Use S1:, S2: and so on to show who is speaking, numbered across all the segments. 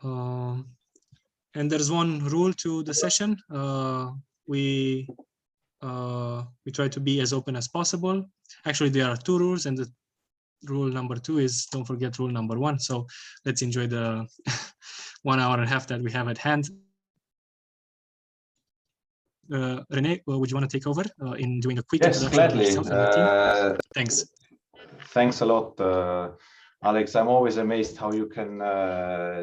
S1: And there's one rule to the session. We try to be as open as possible. Actually, there are two rules, and the rule number 2 is don't forget rule number 1. So let's enjoy the 1 hour and a half that we have at hand. Rene, would you want to take over in doing a quick introduction of yourself and your team? Thanks.
S2: Thanks a lot, Alex. I'm always amazed how you can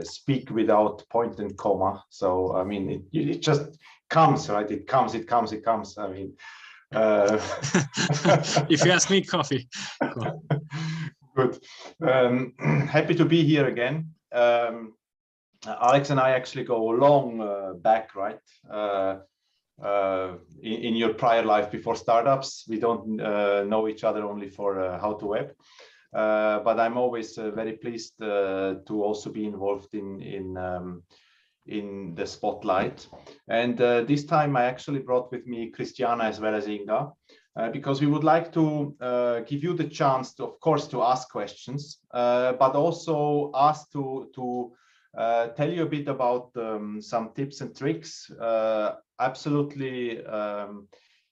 S2: speak without point and comma. So, I mean, it just comes, right? It comes. I mean,
S1: if you ask me, coffee. Cool.
S2: Good. Happy to be here again. Alex and I actually go long back, right? In your prior life before startups, we don't know each other only for How to Web, but I'm always very pleased to also be involved in the spotlight. And this time I actually brought with me Cristiana as well as Inga, because we would like to give you the chance to, of course, to ask questions, but also ask to tell you a bit about some tips and tricks, absolutely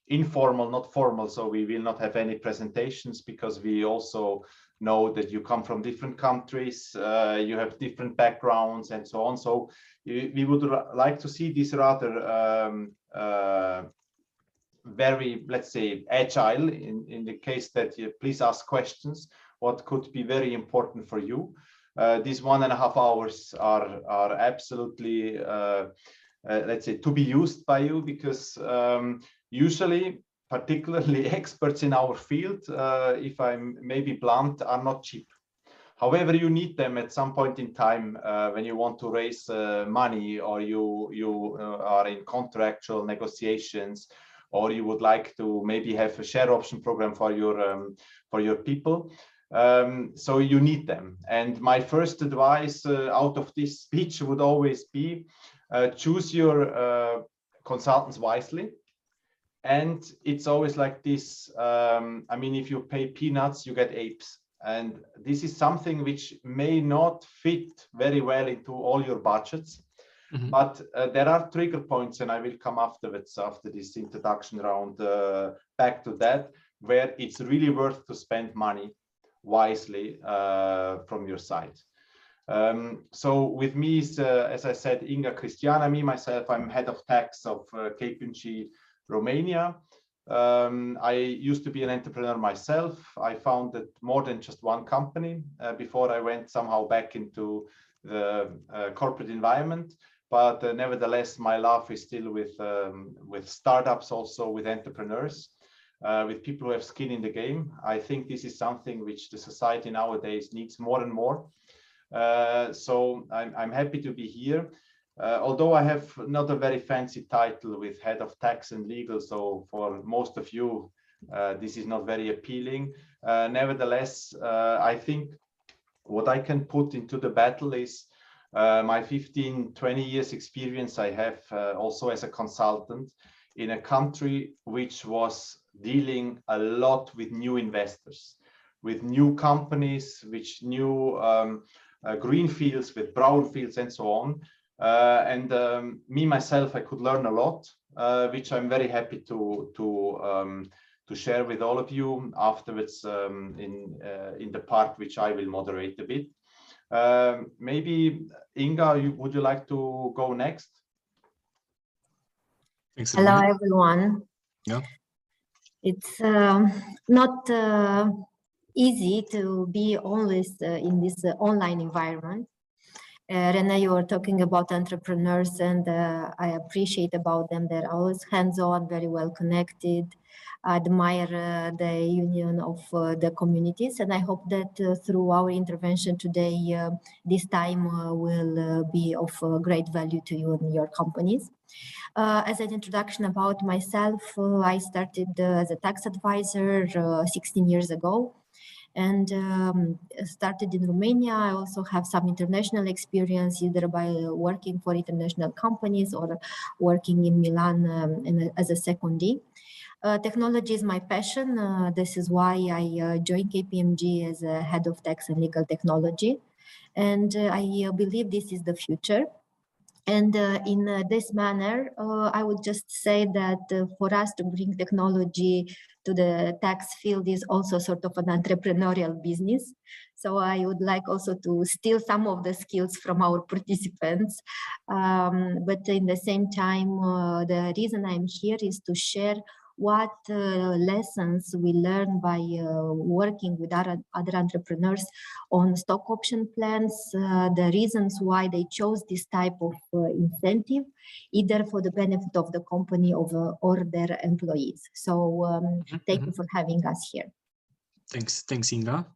S2: informal, not formal. So we will not have any presentations, because we also know that you come from different countries, you have different backgrounds and so on. So we would like to see this rather very, let's say, agile in the case that you please ask questions, what could be very important for you. These 1.5 hours are absolutely, let's say, to be used by you, because usually, particularly experts in our field, if I'm maybe blunt, are not cheap. However, you need them at some point in time when you want to raise money, or you are in contractual negotiations, or you would like to maybe have a share option program for your people. So you need them. And my first advice out of this speech would always be choose your consultants wisely. And it's always like this. I mean, if you pay peanuts, you get apes. And this is something which may not fit very well into all your budgets. Mm-hmm. But there are trigger points, and I will come afterwards, after this introduction round, back to that, where it's really worth to spend money wisely from your side. So with me is, as I said, Inga, Cristiana. Me, myself, I'm head of tax of KPMG Romania. I used to be an entrepreneur myself. I founded more than just one company before I went somehow back into the corporate environment. But nevertheless, my love is still with startups, also with entrepreneurs, with people who have skin in the game. I think this is something which the society nowadays needs more and more. So I'm happy to be here. Although I have not a very fancy title with head of tax and legal, so for most of you, this is not very appealing. Nevertheless, I think what I can put into the battle is my 15-20 years experience I have also as a consultant in a country which was dealing a lot with new investors, with new companies, which new green fields, with brown fields and so on. Me, myself, I could learn a lot, which I'm very happy to share with all of you afterwards in the part which I will moderate a bit. Maybe Inga, would you like to go next?
S1: Thanks,
S3: hello, everyone.
S1: Yeah.
S3: It's not easy to be always in this online environment. Rene, you were talking about entrepreneurs, and I appreciate about them. They're always hands-on, very well connected. I admire the union of the communities, and I hope that through our intervention today, this time will be of great value to you and your companies. As an introduction about myself, I started as a tax advisor 16 years ago. And started in Romania. I also have some international experience, either by working for international companies or working in Milan as a secondee. Technology is my passion. This is why I joined KPMG as a head of tax and legal technology. And I believe this is the future. And in this manner, I would just say that for us to bring technology to the tax field is also sort of an entrepreneurial business. So I would like also to steal some of the skills from our participants. But in the same time, the reason I'm here is to share what lessons we learn by working with other entrepreneurs on stock option plans, the reasons why they chose this type of incentive, either for the benefit of the company or their employees. So thank you for having us here.
S1: Thanks, Inga.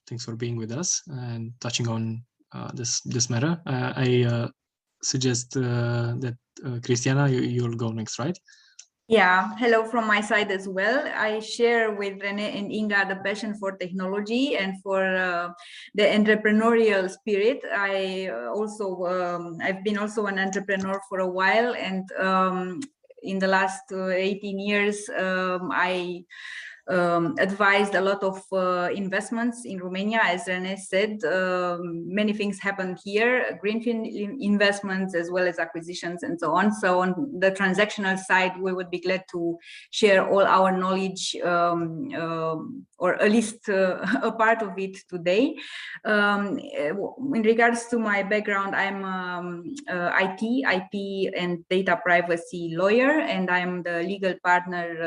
S1: Thanks for being with us and touching on this matter. I suggest that Cristiana, you'll go next, right?
S4: Yeah, hello from my side as well. I share with Rene and Inga the passion for technology and for the entrepreneurial spirit. I've been also an entrepreneur for a while, and in the last 18 years, I advised a lot of investments in Romania. As Rene said, many things happen here, greenfield investments as well as acquisitions and so on. So on the transactional side, we would be glad to share all our knowledge, or at least a part of it today. In regards to my background, I'm IP and data privacy lawyer, and I'm the legal partner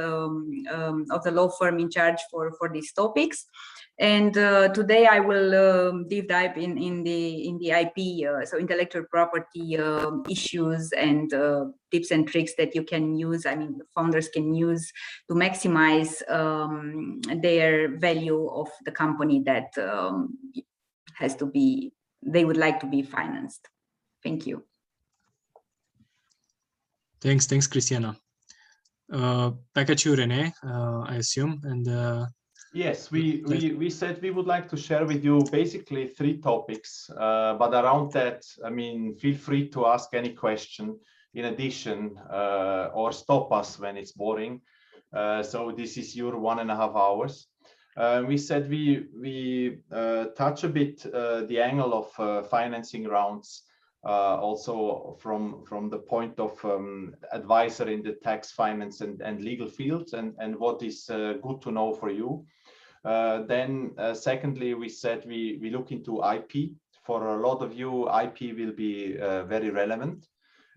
S4: of the law firm in charge for these topics. And today I will deep dive in the IP, so intellectual property issues and tips and tricks that you can use. I mean, founders can use to maximize their value of the company that they would like to be financed. Thank you.
S1: Thanks, Cristiana. Back at you, Rene, I assume. And
S2: yes, we said we would like to share with you basically 3 topics, but around that, I mean, feel free to ask any question in addition, or stop us when it's boring. So this is your 1.5 hours. We said we touch a bit the angle of financing rounds, also from the point of advisor in the tax, finance and legal fields, and what is good to know for you. Then secondly, we said we look into IP. For a lot of you, IP will be very relevant.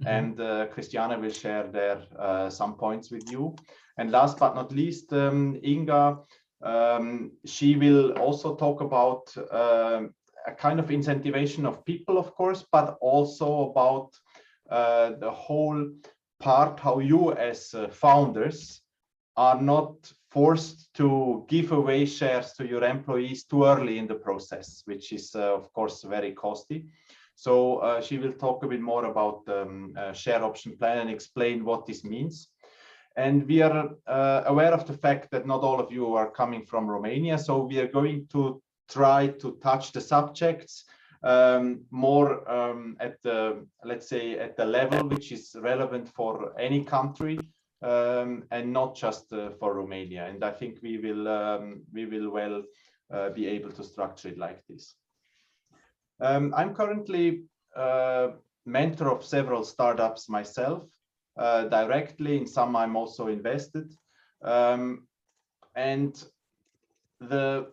S2: And Cristiana will share there some points with you. And last but not least, Inga, she will also talk about a kind of incentivization of people, of course, but also about the whole part, how you as founders are not forced to give away shares to your employees too early in the process, which is, of course, very costly. So she will talk a bit more about share option plan and explain what this means. And we are aware of the fact that not all of you are coming from Romania, so we are going to try to touch the subjects more at the, let's say, at the level which is relevant for any country, and not just for Romania. And I think we will well be able to structure it like this. I'm currently mentor of several startups myself, directly. In some I'm also invested, and the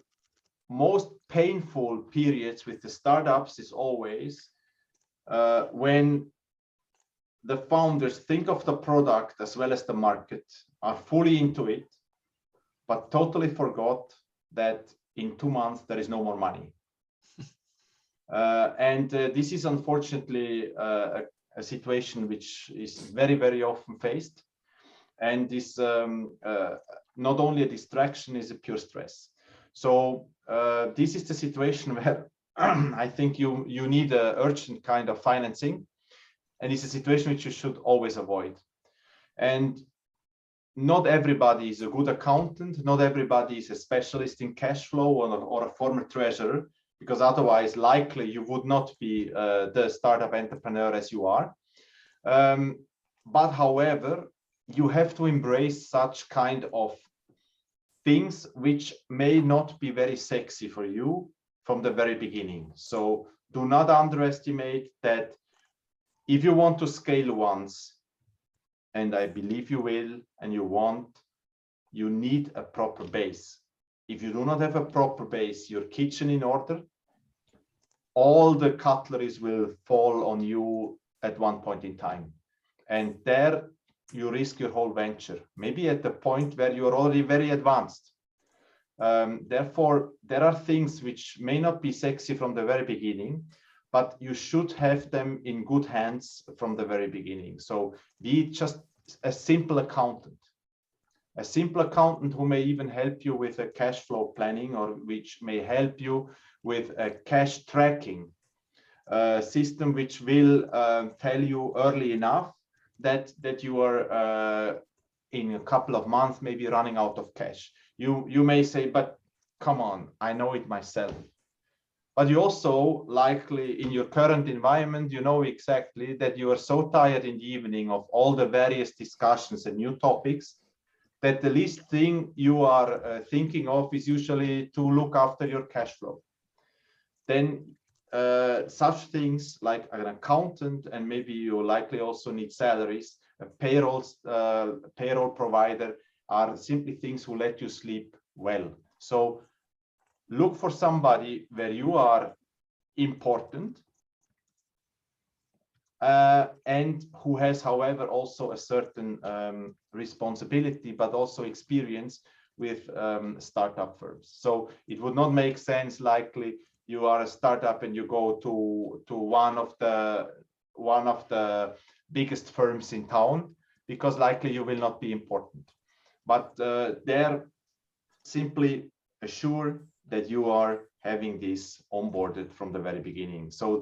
S2: most painful periods with the startups is always when the founders think of the product as well as the market, are fully into it, but totally forgot that in 2 months there is no more money. And this is unfortunately a situation which is very, very often faced, and is not only a distraction, is a pure stress. So this is the situation where I think you need an urgent kind of financing, and it's a situation which you should always avoid. And not everybody is a good accountant, not everybody is a specialist in cash flow or a former treasurer, because otherwise likely you would not be the startup entrepreneur as you are. But however, you have to embrace such kind of things which may not be very sexy for you, from the very beginning. So do not underestimate that if you want to scale once, and I believe you will, and you need a proper base. If you do not have a proper base, your kitchen in order, all the cutleries will fall on you at one point in time. And there you risk your whole venture, maybe at the point where you're already very advanced. Therefore, there are things which may not be sexy from the very beginning, but you should have them in good hands from the very beginning. So be just a simple accountant who may even help you with a cash flow planning, or which may help you with a cash tracking system, which will tell you early enough that you are in a couple of months maybe running out of cash. You may say, but come on, I know it myself. But you also likely in your current environment, you know exactly that you are so tired in the evening of all the various discussions and new topics that the least thing you are thinking of is usually to look after your cash flow. Then such things like an accountant, and maybe you likely also need salaries, a payroll provider, are simply things who let you sleep well. So look for somebody where you are important and who has, however, also a certain responsibility, but also experience with startup firms. So it would not make sense likely you are a startup and you go to one of the biggest firms in town, because likely you will not be important. But they're simply assure that you are having this onboarded from the very beginning. So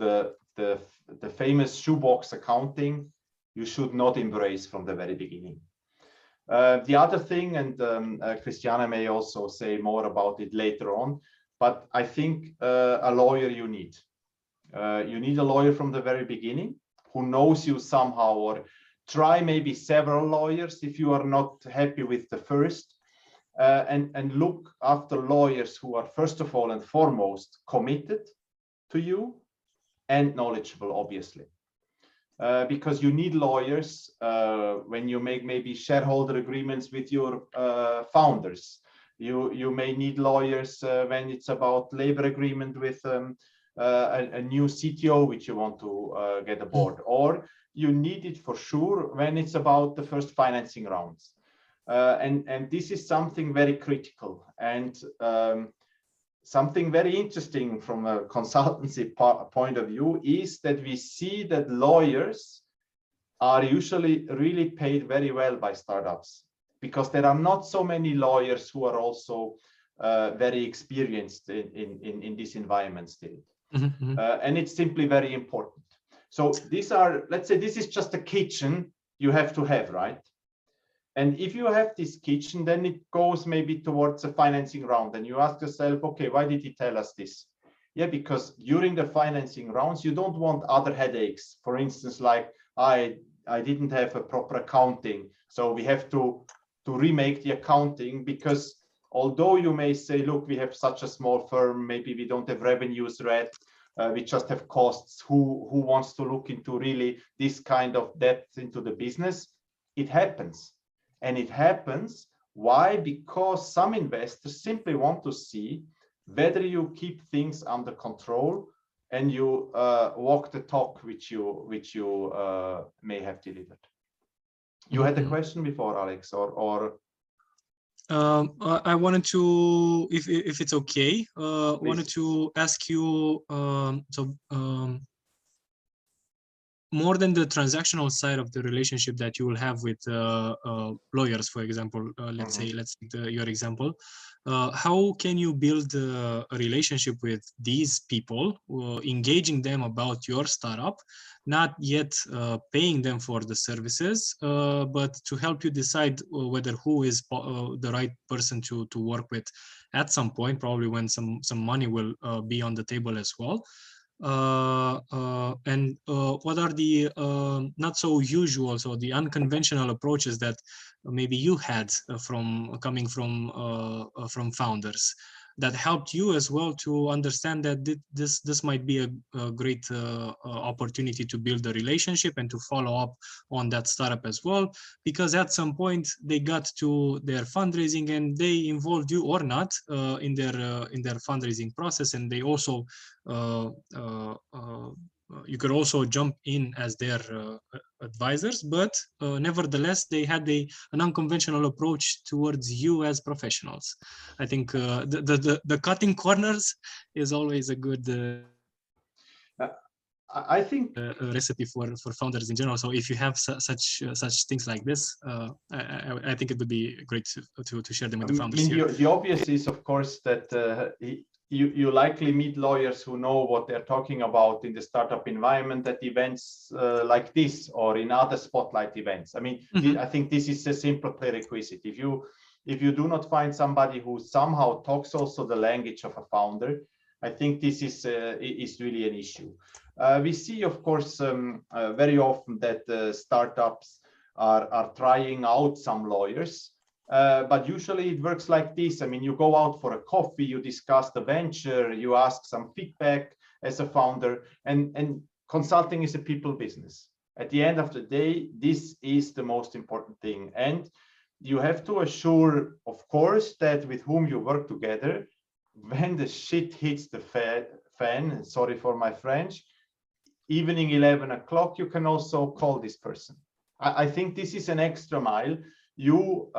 S2: the famous shoebox accounting, you should not embrace from the very beginning. The other thing, and Cristiana may also say more about it later on, but I think a lawyer you need. You need a lawyer from the very beginning who knows you somehow, or try maybe several lawyers if you are not happy with the first. And look after lawyers who are first of all and foremost committed to you and knowledgeable, obviously. Because you need lawyers when you make maybe shareholder agreements with your founders. You may need lawyers when it's about labor agreement with a new CTO which you want to get aboard, or you need it for sure when it's about the first financing rounds. And this is something very critical and something very interesting from a consultancy point of view is that we see that lawyers are usually really paid very well by startups, because there are not so many lawyers who are also very experienced in this environment still. And it's simply very important. So these are, let's say, this is just a kitchen you have to have, right? And if you have this kitchen, then it goes maybe towards a financing round, and you ask yourself, okay, why did he tell us this? Yeah, because during the financing rounds, you don't want other headaches. For instance, like I didn't have a proper accounting, so we have to remake the accounting, because although you may say, look, we have such a small firm, maybe we don't have revenues yet, we just have costs. Who wants to look into really this kind of depth into the business? It happens. And it happens, why? Because some investors simply want to see whether you keep things under control and you walk the talk which you may have delivered. You had a question before, Alex, or
S1: I wanted to, if it's okay, wanted to ask you, more than the transactional side of the relationship that you will have with lawyers, for example, let's take your example, how can you build a relationship with these people, engaging them about your startup, not yet paying them for the services, but to help you decide whether who is the right person to work with at some point, probably when some money will be on the table as well. And what are the not so usual, so the unconventional approaches that maybe you had from coming from founders? that helped you as well to understand that this might be a great opportunity to build a relationship and to follow up on that startup as well, because at some point they got to their fundraising and they involved you or not in their fundraising process, and they also you could also jump in as their advisors, but nevertheless they had an unconventional approach towards you as professionals. I think the cutting corners is always a good
S2: I think
S1: recipe for founders in general. So if you have such things like this, I think it would be great to share them with the founders here.
S2: The obvious is, of course, that you likely meet lawyers who know what they're talking about in the startup environment at events like this or in other spotlight events. I mean, I think this is a simple prerequisite. If you do not find somebody who somehow talks also the language of a founder, I think this is really an issue. We see, of course, very often that startups are trying out some lawyers. But usually it works like this. I mean, you go out for a coffee, you discuss the venture, you ask some feedback as a founder, and consulting is a people business. At the end of the day, this is the most important thing. And you have to assure, of course, that with whom you work together, when the shit hits the fan, sorry for my French, evening 11 o'clock, you can also call this person. I think this is an extra mile. You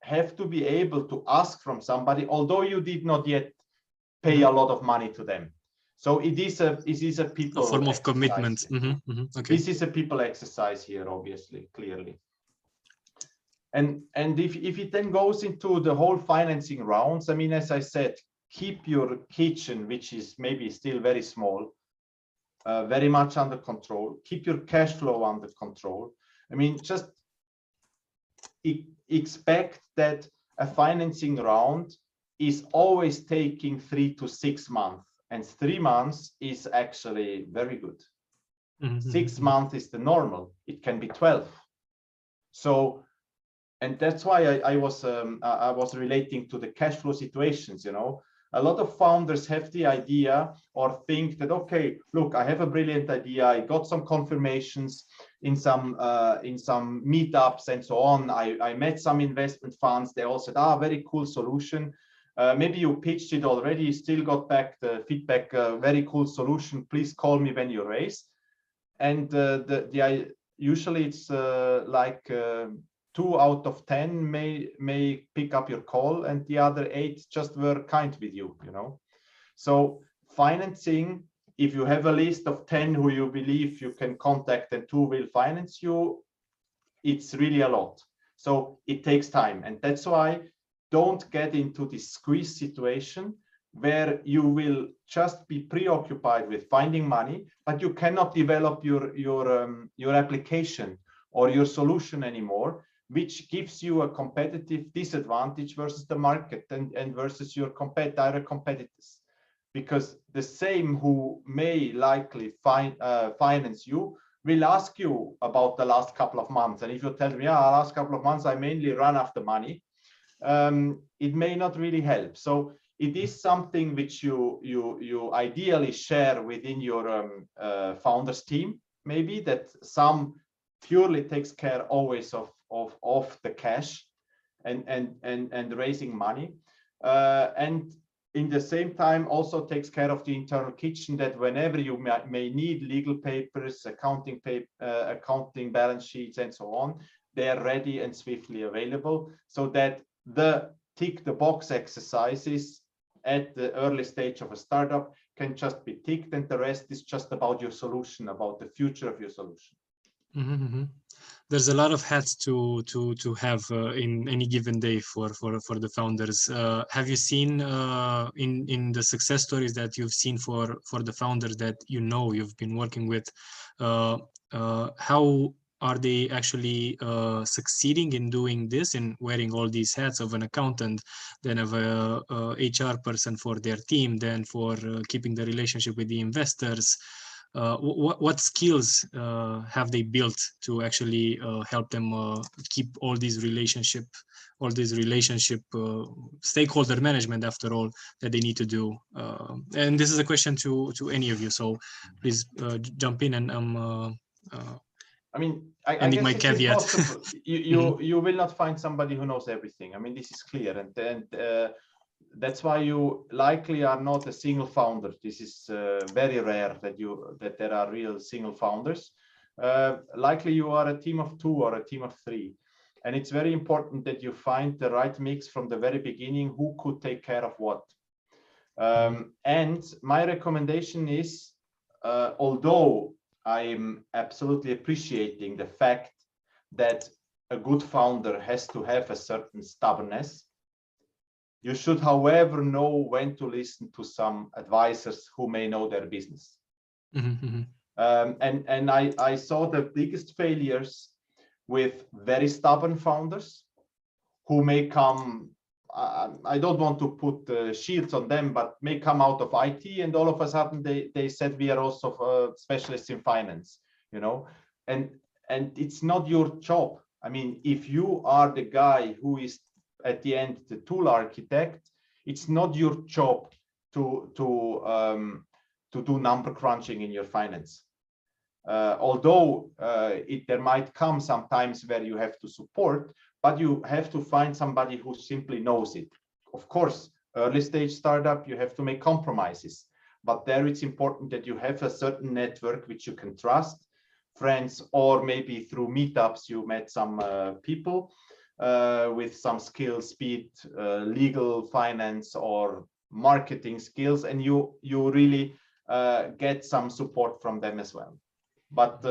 S2: have to be able to ask from somebody, although you did not yet pay a lot of money to them. So it is a people
S1: form of commitment. Okay.
S2: This is a people exercise here, obviously, clearly. And if it then goes into the whole financing rounds, I mean, as I said, keep your kitchen, which is maybe still very small, very much under control. Keep your cash flow under control. I mean, just expect that a financing round is always taking 3 to 6 months, and 3 months is actually very good. 6 months is the normal. It can be 12. So, and that's why I was relating to the cash flow situations. You know, a lot of founders have the idea or think that, okay, look, I have a brilliant idea. I got some confirmations in some meetups and so on. I met some investment funds. They all said, very cool solution. Maybe you pitched it already. You still got back the feedback, very cool solution. Please call me when you raise. And usually it's like 2 out of 10 may pick up your call, and the other 8 just were kind with you, you know. So financing, if you have a list of 10 who you believe you can contact and 2 will finance you, it's really a lot. So it takes time, and that's why don't get into this squeeze situation where you will just be preoccupied with finding money, but you cannot develop your application or your solution anymore, which gives you a competitive disadvantage versus the market and versus your direct competitors. Because the same who may likely finance you will ask you about the last couple of months. And if you tell me, last couple of months, I mainly run after money, it may not really help. So it is something which you ideally share within your founders team, maybe, that some purely takes care always of the cash and raising money, and in the same time also takes care of the internal kitchen, that whenever you may need legal papers, accounting balance sheets and so on, they are ready and swiftly available, so that the tick the box exercises at the early stage of a startup can just be ticked, and the rest is just about your solution, about the future of your solution.
S1: There's a lot of hats to have in any given day for the founders. Have you seen in the success stories that you've seen for the founders that you've been working with, how are they actually succeeding in doing this, in wearing all these hats of an accountant, then of a HR person for their team, then for keeping the relationship with the investors? what skills have they built to actually help them keep all these relationship stakeholder management, after all, that they need to do? And this is a question to any of you, so please jump in, and
S2: I mean, I
S1: ending
S2: guess
S1: my
S2: it's
S1: caveat.
S2: impossible. You will not find somebody who knows everything. I mean, this is clear, and that's why you likely are not a single founder. This is very rare that there are real single founders. Likely you are a team of 2 or a team of 3, and it's very important that you find the right mix from the very beginning. Who could take care of what? And my recommendation is, although I'm absolutely appreciating the fact that a good founder has to have a certain stubbornness, you should, however, know when to listen to some advisors who may know their business. And I saw the biggest failures with very stubborn founders who may come, I don't want to put shields on them, but may come out of IT, and all of a sudden they said, we are also specialists in finance, you know, and it's not your job. I mean, if you are the guy who is at the end the tool architect, it's not your job to do number crunching in your finance. Although there might come sometimes where you have to support, but you have to find somebody who simply knows it. Of course, early stage startup, you have to make compromises, but there it's important that you have a certain network which you can trust, friends, or maybe through meetups you met some people with some skills, be it legal, finance, or marketing skills, and you really get some support from them as well. But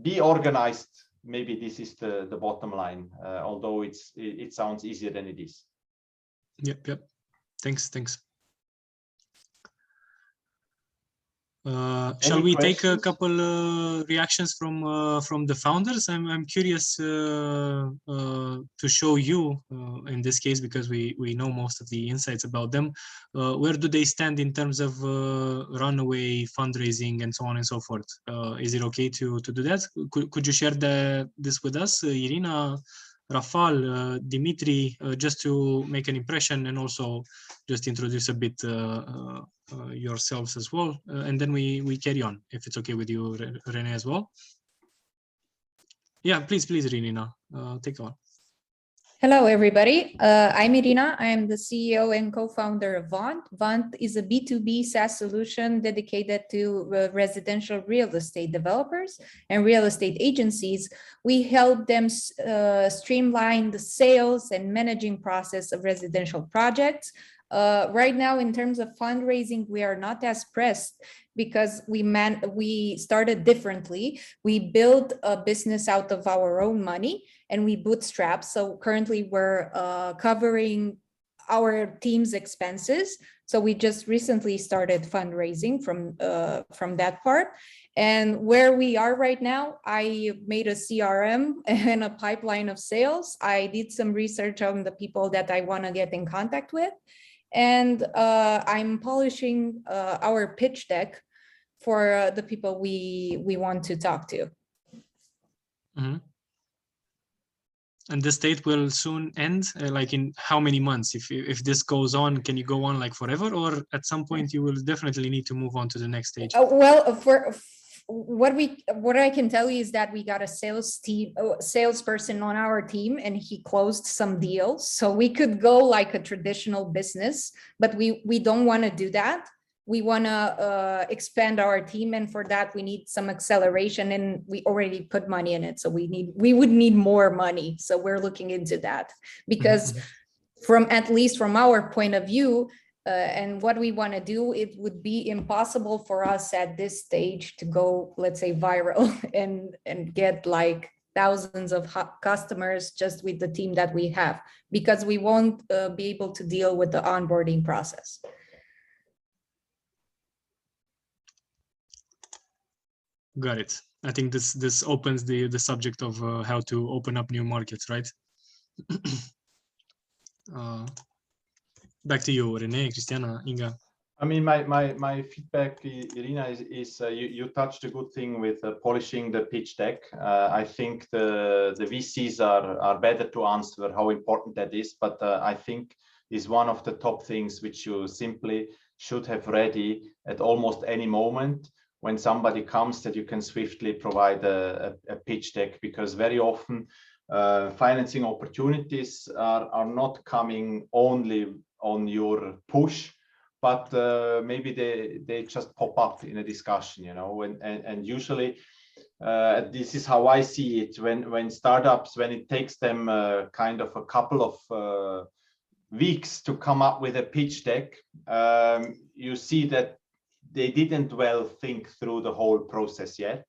S2: be organized. Maybe this is the bottom line, although it sounds easier than it is.
S1: Yep. Thanks. Shall we take a couple reactions from the founders? I'm curious to show you in this case, because we know most of the insights about them. Where do they stand in terms of runaway fundraising and so on and so forth? Is it okay to do that? Could you share this with us, Irina, Rafal, Dimitri, just to make an impression, and also just introduce a bit yourselves as well, and then we carry on, if it's okay with you, Rene, as well. Yeah, please, Irina, take on.
S5: Hello, everybody. I'm Irina. I am the CEO and co-founder of Vant. Vant is a B2B SaaS solution dedicated to residential real estate developers and real estate agencies. We help them streamline the sales and managing process of residential projects. Right now, in terms of fundraising, we are not as pressed because we started differently. We built a business out of our own money and we bootstrap. So currently we're covering our team's expenses. So we just recently started fundraising from that part. And where we are right now, I made a CRM and a pipeline of sales. I did some research on the people that I want to get in contact with. And I'm polishing our pitch deck for the people we want to talk to.
S1: And the state will soon end, like in how many months? If this goes on, can you go on like forever, or at some point you will definitely need to move on to the next stage?
S5: Well, for what I can tell you is that we got a salesperson on our team, and he closed some deals. So we could go like a traditional business, but we don't want to do that. We want to expand our team, and for that we need some acceleration, and we already put money in it. So we would need more money. So we're looking into that, because at least from our point of view, and what we want to do, it would be impossible for us at this stage to go, let's say, viral and get like thousands of customers just with the team that we have, because we won't be able to deal with the onboarding process.
S1: Got it. I think this opens the subject of how to open up new markets, right? Back to you, Rene, Cristiana, Inga.
S2: I mean, my feedback, Irina, is you touched a good thing with polishing the pitch deck. I think the VCs are better to answer how important that is, but I think is one of the top things which you simply should have ready at almost any moment when somebody comes, that you can swiftly provide a pitch deck, because very often financing opportunities are not coming only on your push, but maybe they just pop up in a discussion, you know, and usually this is how I see it when startups, when it takes them kind of a couple of weeks to come up with a pitch deck, you see that they didn't well think through the whole process yet.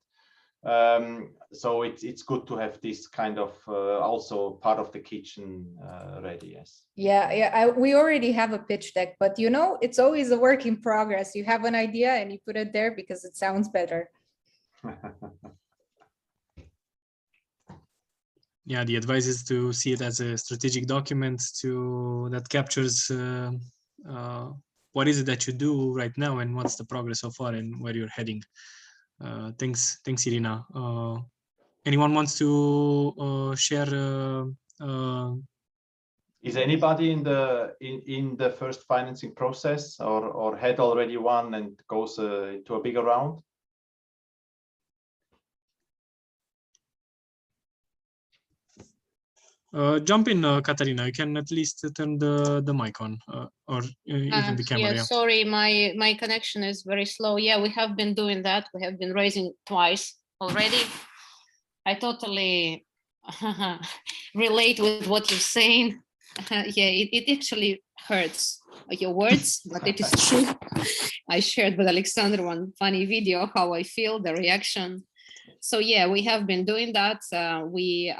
S2: So it's good to have this kind of also part of the kitchen ready. Yes.
S5: Yeah, we already have a pitch deck, but you know, it's always a work in progress. You have an idea and you put it there because it sounds better.
S1: Yeah, the advice is to see it as a strategic document that captures what is it that you do right now and what's the progress so far and where you're heading. Thanks, Irina. Anyone wants to share?
S2: Is anybody in the first financing process or had already one and goes into a bigger round?
S1: Jump in, Katarina. You can at least turn the mic on, or even the camera.
S6: Yeah, sorry, my connection is very slow. Yeah, we have been doing that. We have been raising twice already. I totally relate with what you're saying. Yeah, it actually hurts your words, but it is true. I shared with Alexander one funny video how I feel, the reaction. So yeah, we have been doing that. We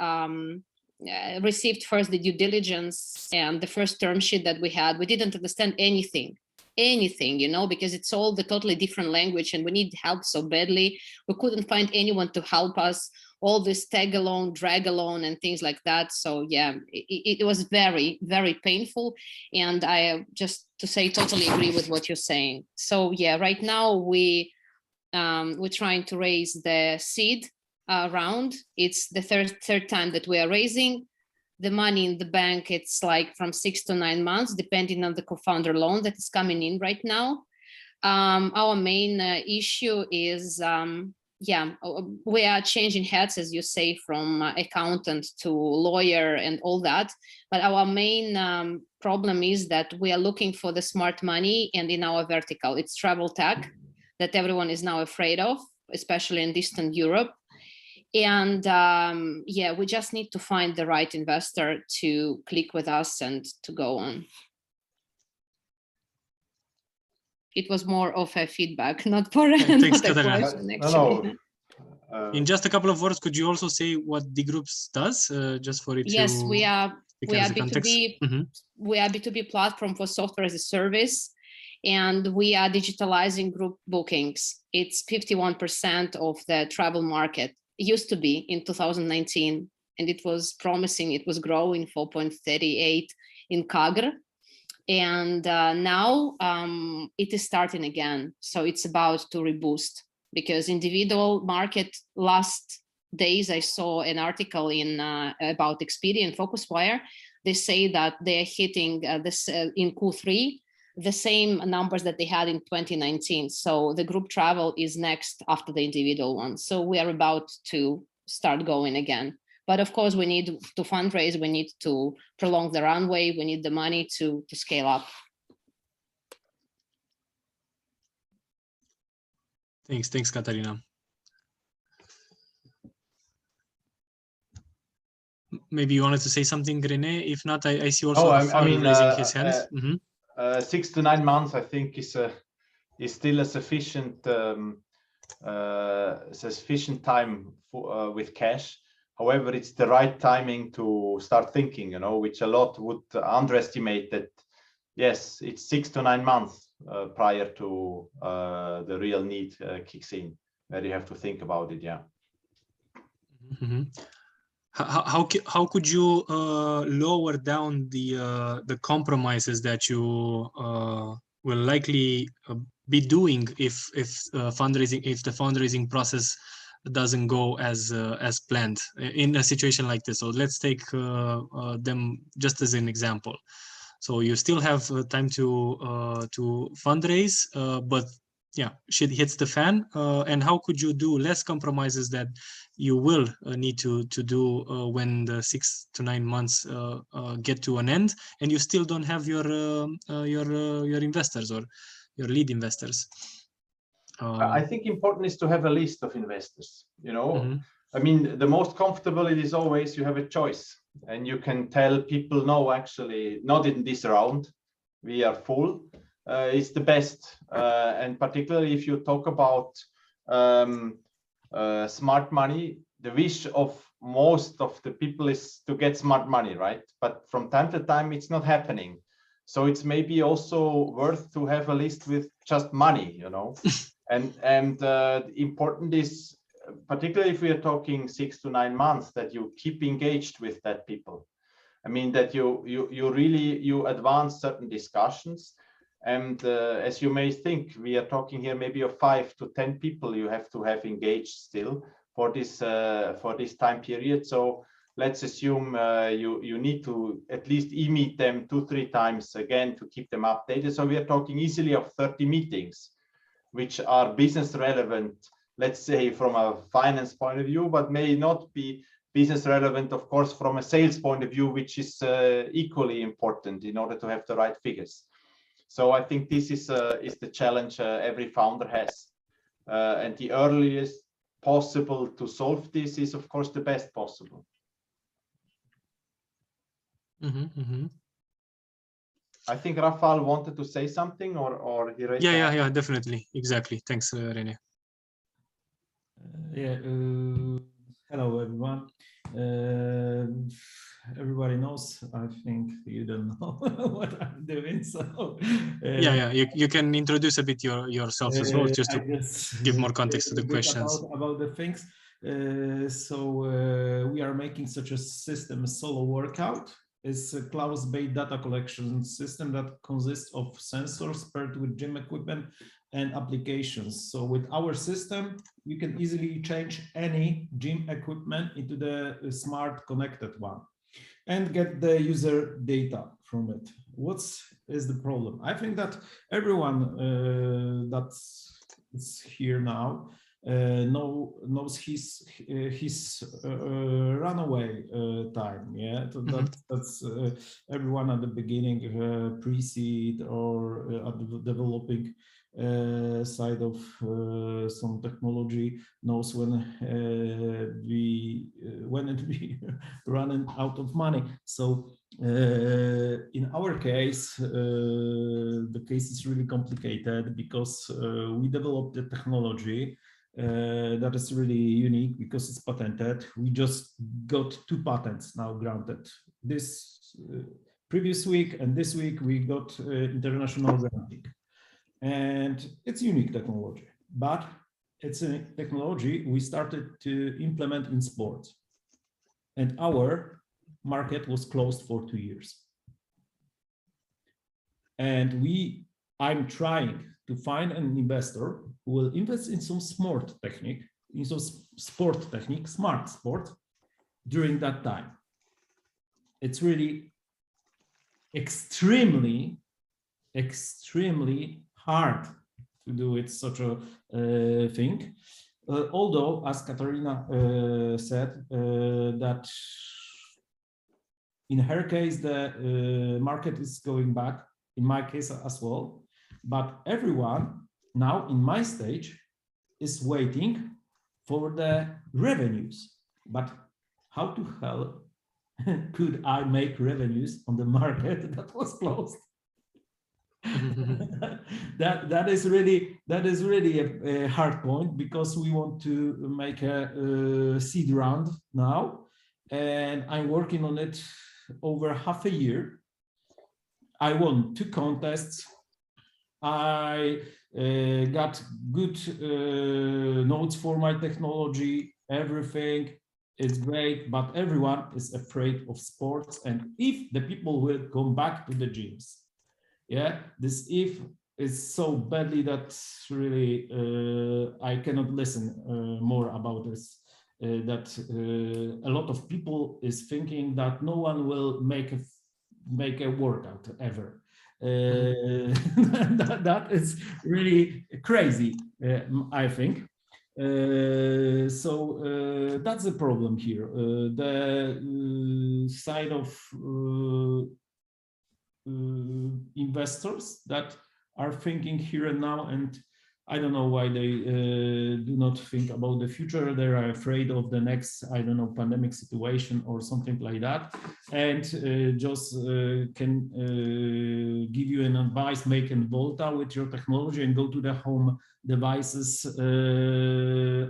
S6: received first the due diligence and the first term sheet that we had. We didn't understand anything, you know, because it's all the totally different language and we need help so badly. We couldn't find anyone to help us, all this tag along, drag along and things like that. So yeah, it was very, very painful. And I just to say, totally agree with what you're saying. So yeah, right now we're trying to raise the seed round. It's the third time that we are raising. The money in the bank, it's like from 6 to 9 months, depending on the co-founder loan that is coming in right now. Our main issue is, we are changing hats, as you say, from accountant to lawyer and all that. But our main problem is that we are looking for the smart money, and in our vertical, it's travel tech that everyone is now afraid of, especially in Eastern Europe. And yeah, we just need to find the right investor to click with us and to go on. It was more of a feedback, not for
S1: Thanks,
S6: not a
S1: Katarina.
S6: question, actually.
S2: No.
S1: In just a couple of words, could you also say what the groups does, just for it
S6: Yes,
S1: to
S6: we are
S1: B2B. Mm-hmm.
S6: We are B2B platform for software as a service, and we are digitalizing group bookings. It's 51% of the travel market. It used to be in 2019, and it was promising. It was growing 4.38 in CAGR. And now it is starting again. So it's about to reboost, because individual market, last days I saw an article in about Expedia and Focuswire. They say that they're hitting this in Q3, the same numbers that they had in 2019. So the group travel is next after the individual one. So we are about to start going again. But of course, we need to fundraise, we need to prolong the runway, we need the money to scale up.
S1: Thanks, Katarina. Maybe you wanted to say something, Rene? If not, I see also raising his hand.
S2: 6 to 9 months, I think, is still a sufficient time for, with cash. However, it's the right timing to start thinking, you know, which a lot would underestimate that. Yes, it's 6 to 9 months prior to the real need kicks in, where you have to think about it. Yeah.
S1: Mm-hmm. How could you lower down the compromises that you will likely be doing if the fundraising process doesn't go as planned in a situation like this. So let's take them just as an example. So you still have time to fundraise, but yeah, shit hits the fan. And how could you do less compromises that you will need to do when the 6 to 9 months get to an end, and you still don't have your investors or your lead investors?
S2: I think important is to have a list of investors. You know,
S1: Mm-hmm.
S2: I mean, the most comfortable it is always you have a choice, and you can tell people, no, actually, not in this round, we are full. It's the best, and particularly if you talk about smart money, the wish of most of the people is to get smart money, right? But from time to time, it's not happening. So it's maybe also worth to have a list with just money, you know. And important is, particularly if we are talking 6 to 9 months, that you keep engaged with that people. I mean, that you really advance certain discussions. And as you may think, we are talking here maybe of 5 to 10 people you have to have engaged still for this time period. So let's assume you need to at least e-meet them 2-3 times again to keep them updated. So we are talking easily of 30 meetings, which are business relevant, let's say from a finance point of view, but may not be business relevant, of course, from a sales point of view, which is equally important in order to have the right figures. So I think this is the challenge every founder has. And the earliest possible to solve this is, of course, the best possible.
S1: Mm-hmm, mm-hmm.
S2: I think Rafael wanted to say something, or he raised
S1: Yeah, definitely. Exactly. Thanks, Rene.
S7: Hello, everyone. Everybody knows, I think you don't know what I'm doing. So
S1: yeah, you can introduce a bit yourself as well, just to give more context to the questions.
S7: About the things. We are making such a system, a solo workout. It's a cloud-based data collection system that consists of sensors paired with gym equipment and applications. So with our system, you can easily change any gym equipment into the smart connected one and get the user data from it. What is the problem? I think that everyone that's here now knows his runaway time. Yeah, so that's everyone at the beginning, pre-seed or at the developing side of some technology knows when it be running out of money. So in our case, the case is really complicated because we developed the technology that is really unique because it's patented. We just got 2 patents now granted. This previous week and this week we got international granting. And it's unique technology, but it's a technology we started to implement in sports. And our market was closed for 2 years. And I'm trying to find an investor who will invest in some smart technique, smart sport, during that time. It's really extremely hard to do it, such a thing. Although, as Katarina said, that in her case, the market is going back, in my case as well. But everyone now in my stage is waiting for the revenues. But how to hell could I make revenues on the market that was closed? that is really a hard point, because we want to make a seed round now, and I'm working on it over half a year. I won 2 contests. I got good notes for my technology. Everything is great, but everyone is afraid of sports, and if the people will come back to the gyms. Yeah, this if is so badly that really I cannot listen more about this. That a lot of people is thinking that no one will make a workout ever. That is really crazy, I think. So that's the problem here. The side of investors that are thinking here and now, and I don't know why they do not think about the future. They are afraid of the next, I don't know, pandemic situation or something like that, and just can give you an advice, make an Volta with your technology and go to the home devices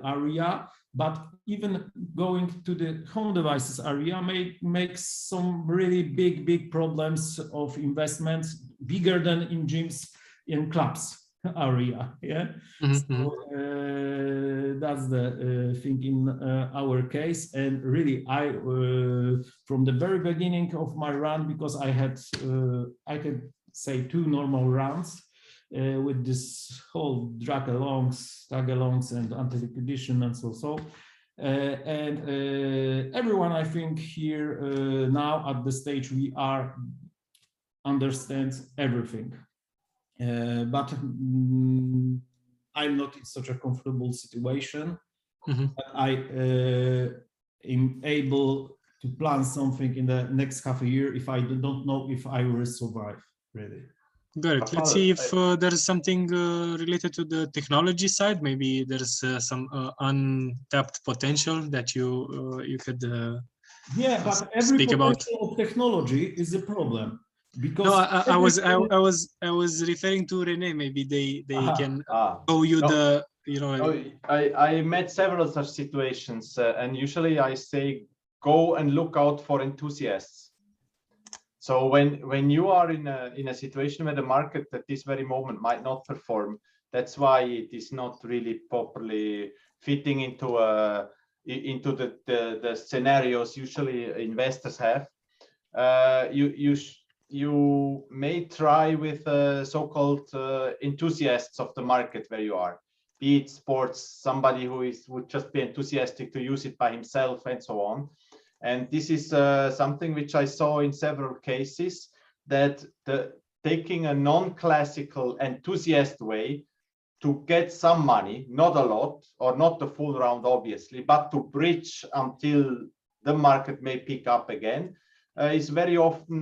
S7: area. But even going to the home devices area may make some really big problems of investments, bigger than in gyms, in clubs area. Yeah. So that's the thing in our case. And really, I from the very beginning of my run, because I had I could say 2 normal runs with this whole drag-alongs and anti-liquidation and so. And everyone, I think, here now at the stage we are understands everything. But I'm not in such a comfortable situation. That I am able to plan something in the next half a year if I don't know if I will survive, really.
S1: Good. Let's see if there's something related to the technology side. Maybe there's some untapped potential that you could
S7: yeah, but every
S1: speak about.
S7: Of technology is a problem. Because
S1: no, I was referring to Rene. Maybe they can show you the, you know.
S2: No, I met several such situations, and usually I say go and look out for enthusiasts. So when you are in a situation where the market at this very moment might not perform, that's why it is not really properly fitting into the scenarios usually investors have. You may try with so-called enthusiasts of the market where you are, be it sports, somebody who would just be enthusiastic to use it by himself and so on. And this is something which I saw in several cases, that taking a non-classical enthusiast way to get some money, not a lot or not the full round, obviously, but to bridge until the market may pick up again, is very often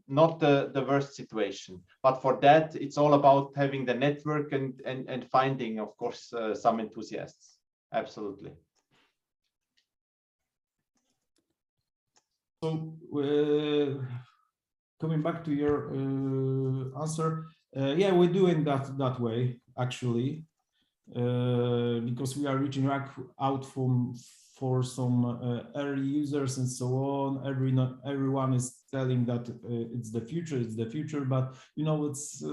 S2: not the worst situation. But for that, it's all about having the network and finding, of course, some enthusiasts. Absolutely.
S7: So coming back to your answer, yeah, we're doing that way actually, because we are reaching out for some early users and so on. Everyone is telling that it's the future, but you know, it's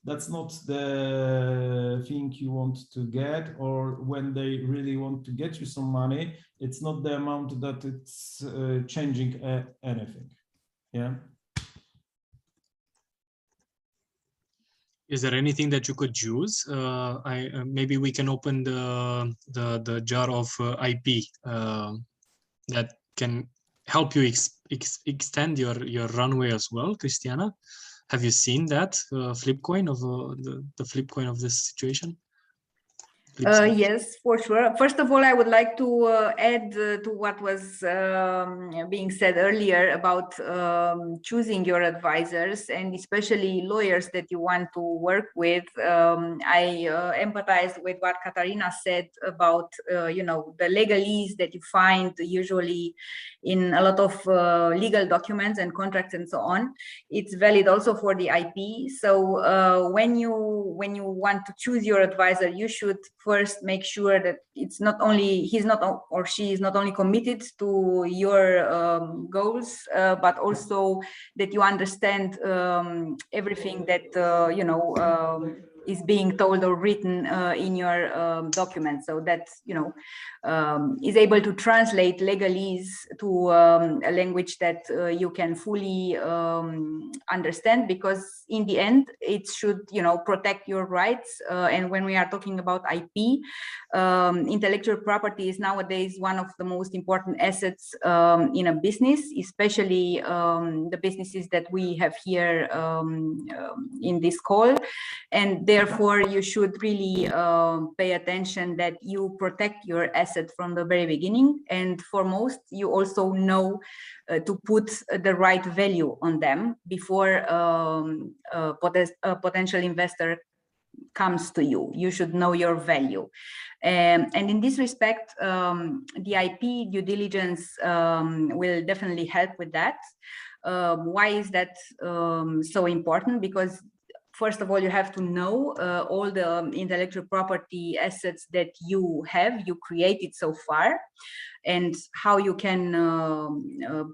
S7: that's not the thing you want to get, or when they really want to get you some money, it's not the amount that it's changing anything. Yeah.
S1: Is there anything that you could use? Maybe we can open the jar of IP that can help you extend your runway as well, Cristiana. Have you seen that flip coin of the flip coin of this situation?
S4: Yes, for sure. First of all, I would like to add to what was being said earlier about choosing your advisors, and especially lawyers that you want to work with. I empathize with what Katarina said about you know, the legalese that you find usually in a lot of legal documents and contracts and so on. It's valid also for the IP. So when you want to choose your advisor, you should first make sure that it's not only he's not or she is not only committed to your goals, but also that you understand everything that you know is being told or written in your document. So that, you know, is able to translate legalese to a language that you can fully understand, because in the end it should, you know, protect your rights. And when we are talking about IP, intellectual property is nowadays one of the most important assets in a business, especially the businesses that we have here in this call. And therefore you should really pay attention that you protect your asset from the very beginning, and foremost you also know to put the right value on them before a potential investor comes to you. You should know your value. And in this respect, the IP due diligence will definitely help with that. Why is that so important? Because first of all, you have to know all the intellectual property assets that you created so far, and how you can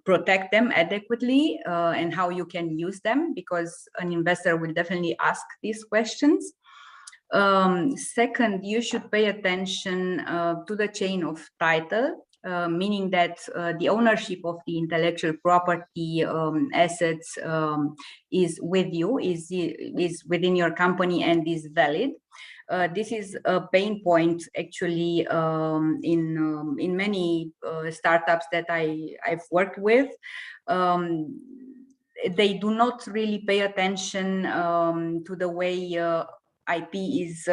S4: protect them adequately, and how you can use them, because an investor will definitely ask these questions. Second, you should pay attention to the chain of title, meaning that the ownership of the intellectual property assets is with you, is within your company and is valid. This is a pain point actually in many startups that I've worked with. They do not really pay attention to the way IP is,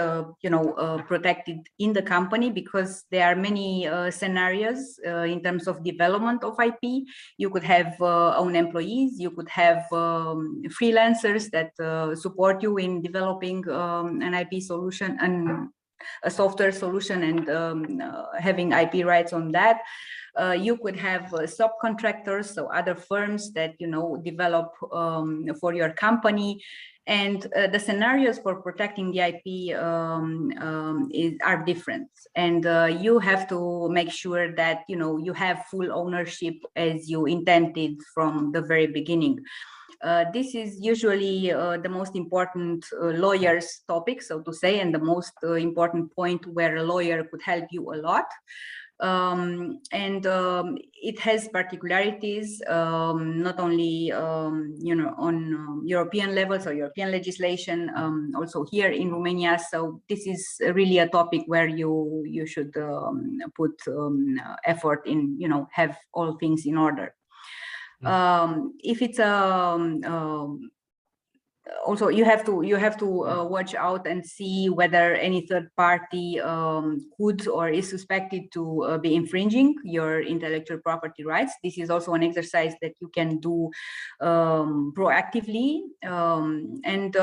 S4: protected in the company, because there are many scenarios in terms of development of IP. You could have own employees, you could have freelancers that support you in developing an IP solution and a software solution, and having IP rights on that. You could have subcontractors, so other firms that, you know, develop for your company. And the scenarios for protecting the IP are different, and you have to make sure that, you know, you have full ownership as you intended from the very beginning. This is usually the most important lawyer's topic, so to say, and the most important point where a lawyer could help you a lot. It has particularities, not only on European levels or European legislation, also here in Romania. So this is really a topic where you should put effort in, you know, have all things in order. If it's also you have to watch out and see whether any third party could or is suspected to be infringing your intellectual property rights. This is also an exercise that you can do proactively, and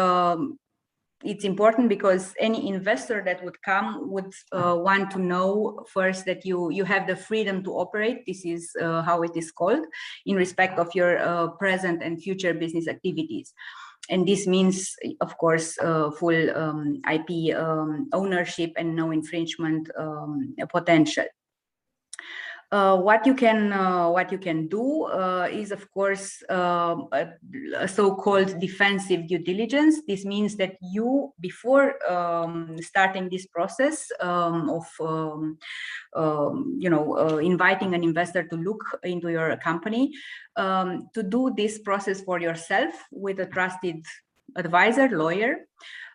S4: it's important because any investor that would come would want to know first that you have the freedom to operate. This is how it is called, in respect of your present and future business activities. And this means, of course, full IP ownership and no infringement potential. What you can do is, of course, a so-called defensive due diligence. This means that you, before starting this process of inviting an investor to look into your company, to do this process for yourself with a trusted advisor, lawyer.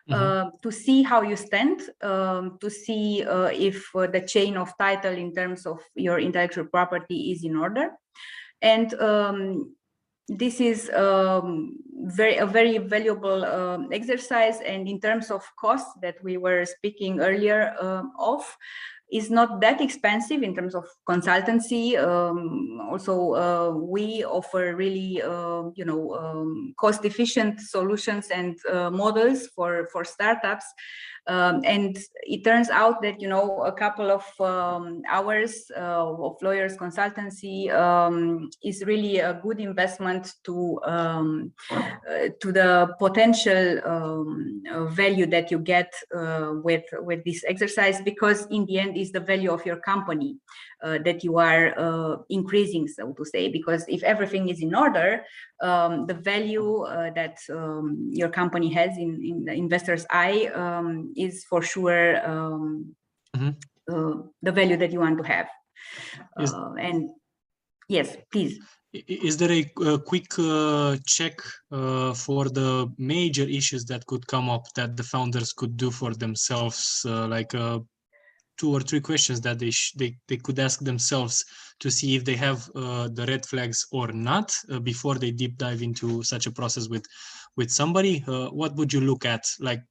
S4: To see how you stand, to see if the chain of title in terms of your intellectual property is in order. And this is a very valuable exercise. And in terms of costs that we were speaking earlier of, is not that expensive in terms of consultancy. Also, we offer really, cost-efficient solutions and models for startups. And it turns out that, you know, a couple of hours of lawyers' consultancy is really a good investment to the potential value that you get with this exercise, because in the end is the value of your company that you are increasing, so to say, because if everything is in order, the value that your company has in the investor's eye is for sure the value that you want to have. And yes, please.
S1: Is there a quick check for the major issues that could come up that the founders could do for themselves, like 2 or 3 questions that they could ask themselves to see if they have the red flags or not before they deep dive into such a process with somebody? What would you look at? Like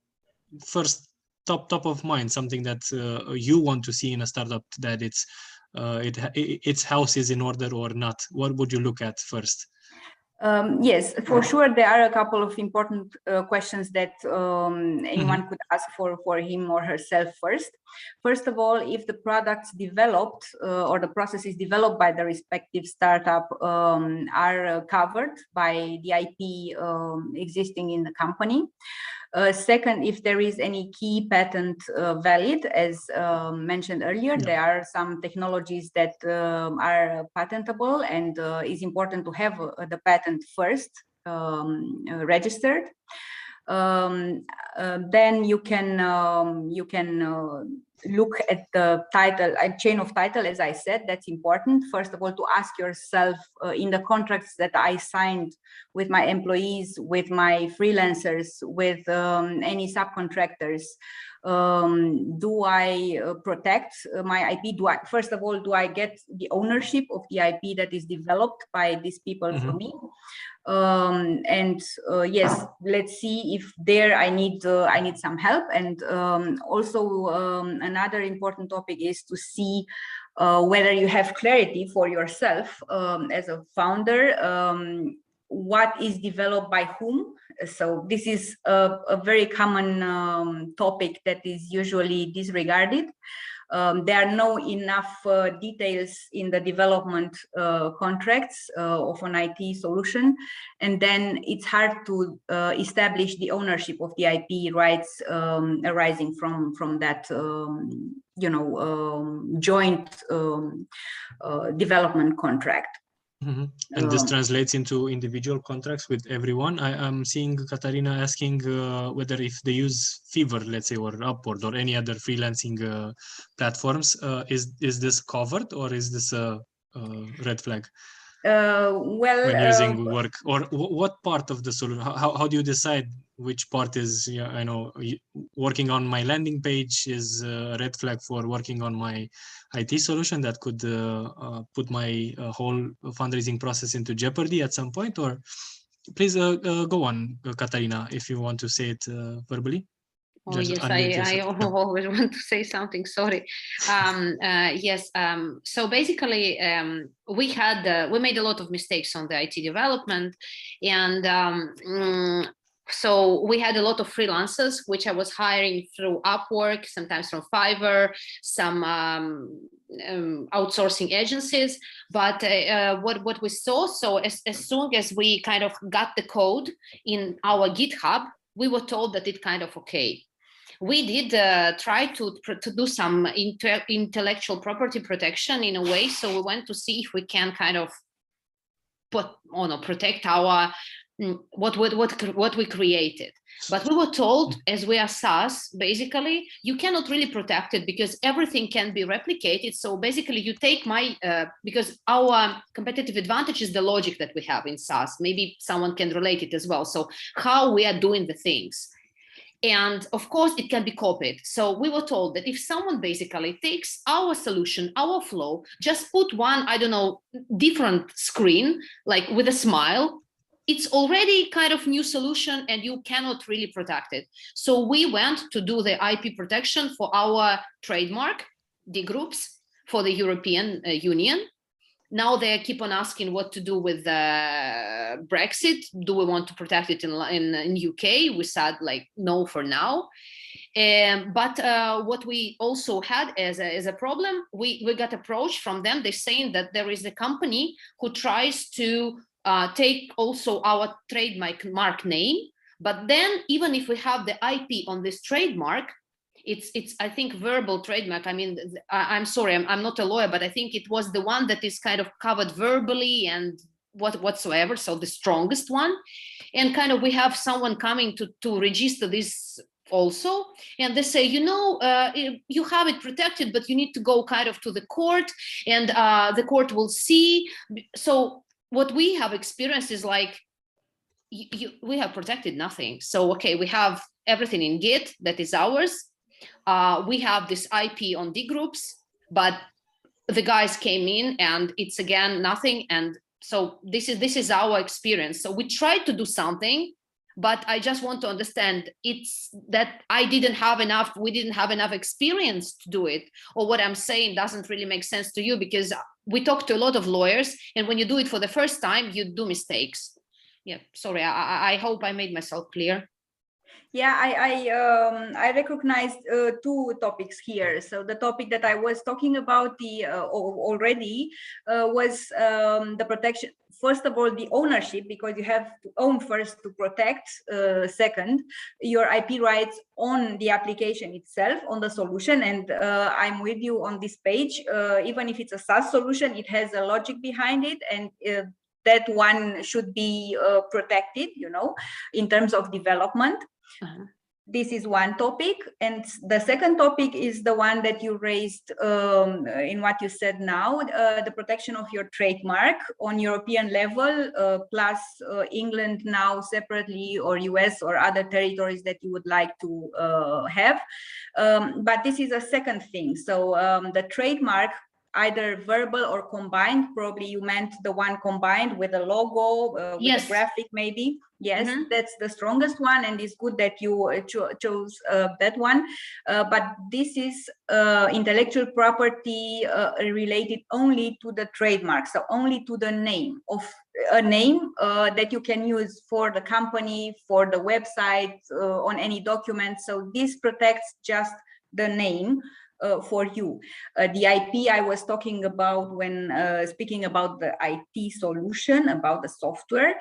S1: first, top of mind, something that you want to see in a startup, that its house is in order or not. What would you look at first?
S4: Yes, for sure, there are a couple of important questions that anyone could ask for him or herself first. First of all, if the products developed or the processes developed by the respective startup are covered by the IP existing in the company. Second, if there is any key patent valid, as mentioned earlier, there are some technologies that are patentable, and it's important to have the patent first registered. Then you can look at the title, a chain of title, as I said. That's important. First of all, to ask yourself in the contracts that I signed with my employees, with my freelancers, with any subcontractors, do I protect my IP? First of all, do I get the ownership of the IP that is developed by these people for me? Yes, let's see if there I need some help. And also another important topic is to see whether you have clarity for yourself as a founder, what is developed by whom. So this is a very common topic that is usually disregarded. There are no enough details in the development contracts of an IT solution, and then it's hard to establish the ownership of the IP rights arising from that, joint development contract.
S1: And this translates into individual contracts with everyone. I'm seeing Katarina asking whether if they use Fiverr, let's say, or Upwork or any other freelancing platforms, is this covered, or is this a red flag? When using work, or what part of the solution? How do you decide which part is? Yeah, I know working on my landing page is a red flag for working on my IT solution that could put my whole fundraising process into jeopardy at some point. Or please go on, Katarina, if you want to say it verbally.
S6: Oh, yes, I always want to say something, sorry. Yes, so basically we made a lot of mistakes on the IT development, and so we had a lot of freelancers, which I was hiring through Upwork, sometimes from Fiverr, some outsourcing agencies. But what we saw, so as soon as we kind of got the code in our GitHub, we were told that it kind of okay. We did try to do some intellectual property protection in a way. So we went to see if we can kind of protect our what we created. But we were told, as we are SaaS, basically, you cannot really protect it because everything can be replicated. So basically, you take because our competitive advantage is the logic that we have in SaaS. Maybe someone can relate it as well. So how we are doing the things. And of course, it can be copied. So we were told that if someone basically takes our solution, our flow, just put one, I don't know, different screen, like with a smile, it's already kind of new solution and you cannot really protect it. So we went to do the IP protection for our trademark, the groups, for the European Union. Now they keep on asking what to do with Brexit. Do we want to protect it in UK? We said like no for now. But what we also had as a problem, we got approached from them. They're saying that there is a company who tries to take also our trademark name. But then even if we have the IP on this trademark, it's I think verbal trademark. I mean, I'm sorry, I'm not a lawyer, but I think it was the one that is kind of covered verbally and whatsoever, so the strongest one. And kind of we have someone coming to register this also, and they say, you know, you have it protected, but you need to go kind of to the court, and the court will see. So what we have experienced is like, we have protected nothing. So okay, we have everything in Git that is ours. We have this IP on D groups, but the guys came in and it's again nothing. And so this is our experience. So we tried to do something, but I just want to understand, it's that we didn't have enough experience to do it, or what I'm saying doesn't really make sense to you, because we talk to a lot of lawyers, and when you do it for the first time, you do mistakes. Yeah, sorry, I hope I made myself clear.
S4: Yeah, I recognized two topics here. So the topic that I was talking about already was the protection. First of all, the ownership, because you have to own first to protect. Second, your IP rights on the application itself, on the solution. And I'm with you on this page. Even if it's a SaaS solution, it has a logic behind it, and that one should be protected, you know, in terms of development. This is one topic, and the second topic is the one that you raised in what you said now, the protection of your trademark on European level, plus England now separately, or US or other territories that you would like to have. But this is a second thing. So the trademark, either verbal or combined, probably you meant the one combined with a logo, with
S6: yes.
S4: a graphic maybe. Yes, that's the strongest one, and it's good that you chose that one. But this is intellectual property related only to the trademark, so only to the name of a name that you can use for the company, for the website, on any document. So this protects just the name. For you. The IP I was talking about when speaking about the IT solution, about the software,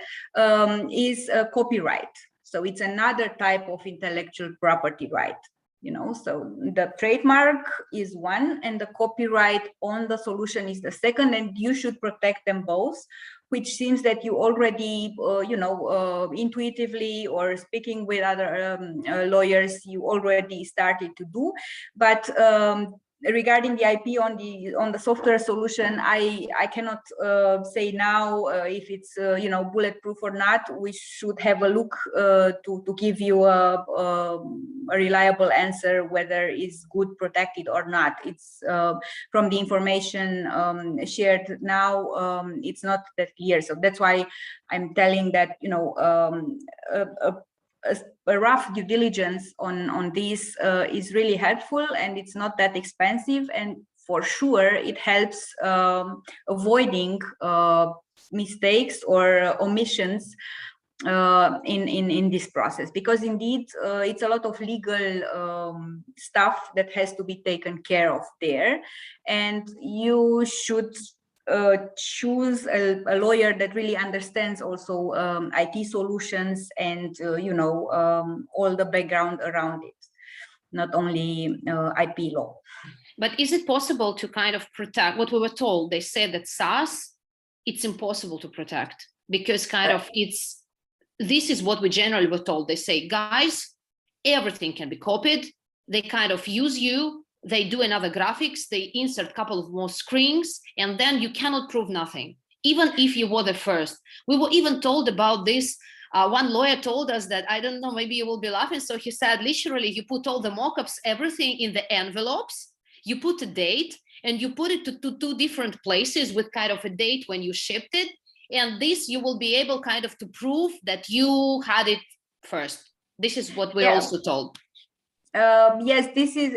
S4: is copyright. So it's another type of intellectual property right. You know, so the trademark is one, and the copyright on the solution is the second, and you should protect them both, which seems that you already, intuitively or speaking with other lawyers, you already started to do. But regarding the IP on the software solution, I cannot say now if it's bulletproof or not. We should have a look to give you a reliable answer whether it's good protected or not. It's from the information shared now, it's not that clear. So that's why I'm telling that a rough due diligence on this is really helpful, and it's not that expensive, and for sure it helps avoiding mistakes or omissions in this process, because indeed it's a lot of legal stuff that has to be taken care of there, and you should choose a lawyer that really understands also IT solutions and all the background around it, not only IP law.
S6: But is it possible to kind of protect what we were told? They said that SaaS, it's impossible to protect, because kind of this is what we generally were told. They say, guys, everything can be copied. They kind of use you. They do another graphics, they insert a couple of more screens, and then you cannot prove nothing, even if you were the first. We were even told about this. One lawyer told us that, I don't know, maybe you will be laughing. So he said, literally, you put all the mockups, everything in the envelopes, you put a date, and you put it to two different places with kind of a date when you shipped it. And this, you will be able kind of to prove that you had it first. This is what we're also told.
S4: Yes, this is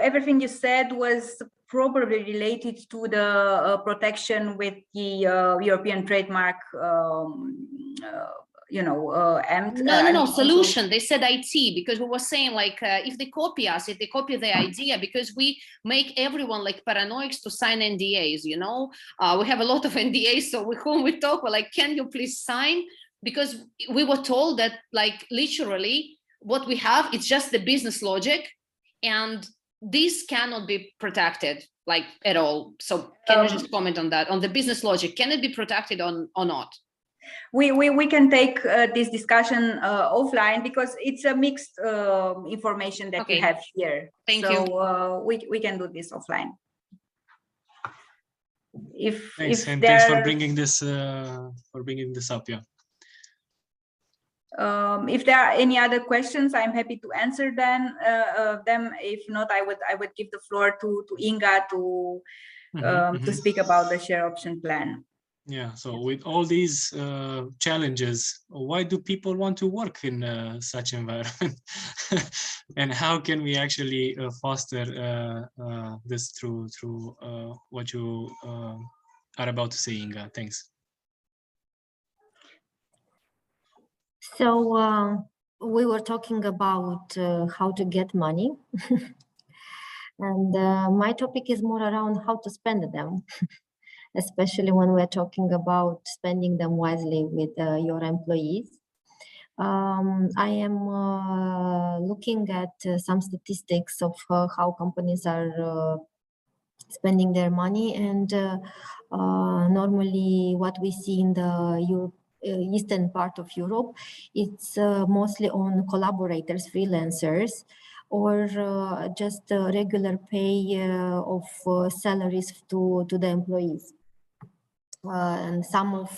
S4: everything you said was probably related to the protection with the European trademark
S6: solution. They said IT, because we were saying like if they copy us, if they copy the idea, because we make everyone like paranoid to sign NDAs, we have a lot of NDAs, so with whom we talk, we're like, can you please sign? Because we were told that like literally what we have, it's just the business logic, and this cannot be protected like at all. So can you just comment on that, on the business logic? Can it be protected or not?
S4: We can take this discussion offline, because it's a mixed information that we have here.
S6: Thank you.
S4: We can do this offline.
S1: Thanks for bringing this up. Yeah.
S4: If there are any other questions, I'm happy to answer them. If not, I would give the floor to Inga to speak about the share option plan.
S1: Yeah. So with all these challenges, why do people want to work in such environment? And how can we actually foster this through what you are about to say, Inga? Thanks.
S3: So we were talking about how to get money. And my topic is more around how to spend them, especially when we're talking about spending them wisely with your employees. I am looking at some statistics of how companies are spending their money, and normally what we see in the eastern part of Europe, it's mostly on collaborators, freelancers, or just regular pay of salaries to the employees. And some of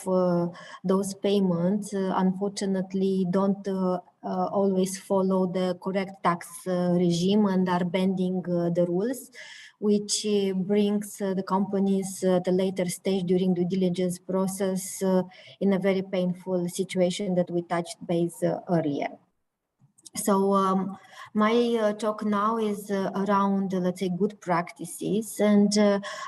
S3: those payments, unfortunately, don't always follow the correct tax regime and are bending the rules, which brings the companies at a later stage during due diligence process in a very painful situation that we touched base earlier. So my talk now is around, let's say, good practices. And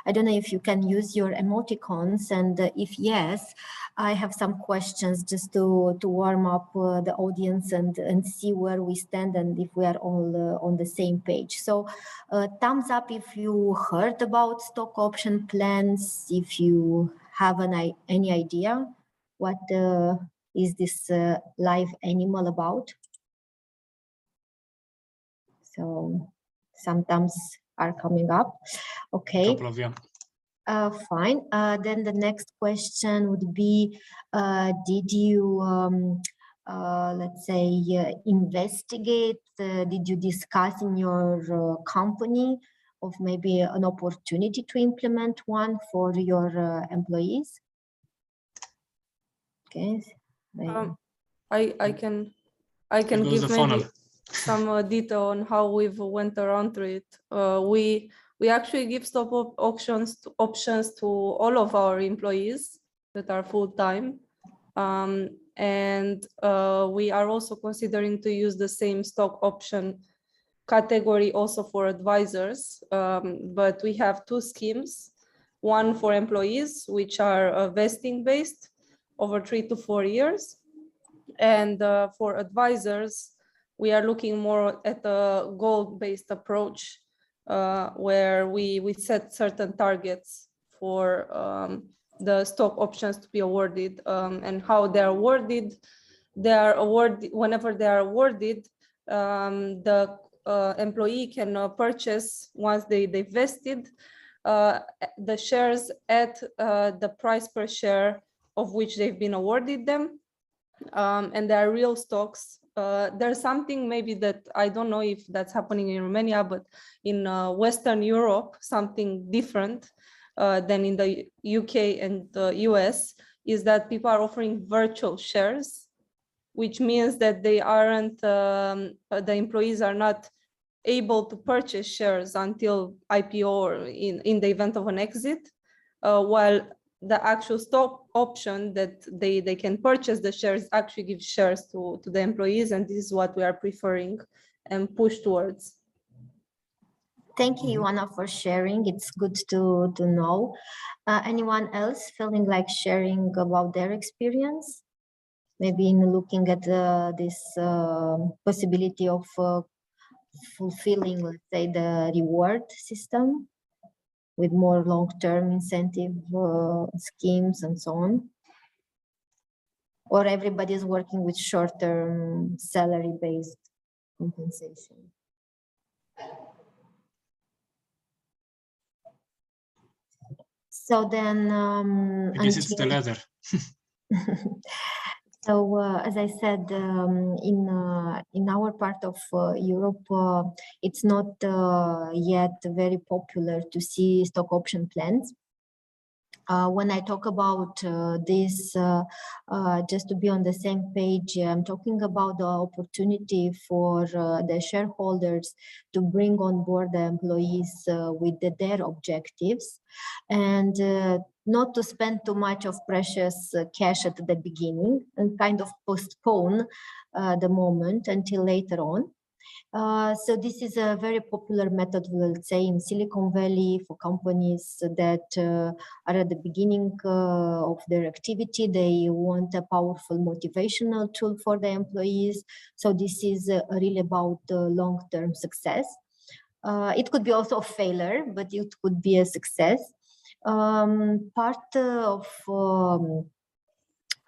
S3: I don't know if you can use your emoticons. And if yes, I have some questions just to warm up the audience and see where we stand and if we are all on the same page. So thumbs up if you heard about stock option plans, if you have any idea what is this live animal about. So some thumbs are coming up. Okay.
S1: Couple of, yeah.
S3: Fine. Then the next question would be, did you, let's say, investigate, did you discuss in your company of maybe an opportunity to implement one for your employees? Okay.
S8: I can give maybe some detail on how we've went around through it. We actually give stock options to all of our employees that are full-time. And we are also considering to use the same stock option category also for advisors. But we have two schemes, one for employees, which are vesting based over 3 to 4 years. And for advisors, we are looking more at a goal-based approach where we set certain targets for the stock options to be awarded, and how they are awarded. Whenever they are awarded, the employee can purchase, once they vested, the shares at the price per share of which they've been awarded them. And there are real stocks. There's something maybe that I don't know if that's happening in Romania, but in Western Europe, something different than in the UK and the US is that people are offering virtual shares, which means that they aren't, the employees are not able to purchase shares until IPO or in the event of an exit, while the actual stock option that they can purchase the shares actually gives shares to the employees, and this is what we are preferring and push towards.
S3: Thank you, Ioana, for sharing. It's good to know. Anyone else feeling like sharing about their experience? Maybe in looking at this possibility of fulfilling, let's say, the reward system with more long-term incentive schemes and so on? Or everybody is working with short-term salary-based compensation? So then,
S1: I guess it's the latter.
S3: So as I said, in our part of Europe, it's not yet very popular to see stock option plans. When I talk about this, just to be on the same page, I'm talking about the opportunity for the shareholders to bring on board the employees with their objectives, and not to spend too much of precious cash at the beginning and kind of postpone the moment until later on. So this is a very popular method, we will say, in Silicon Valley for companies that are at the beginning of their activity. They want a powerful motivational tool for the employees. So this is really about long-term success. It could be also a failure, but it could be a success. Part of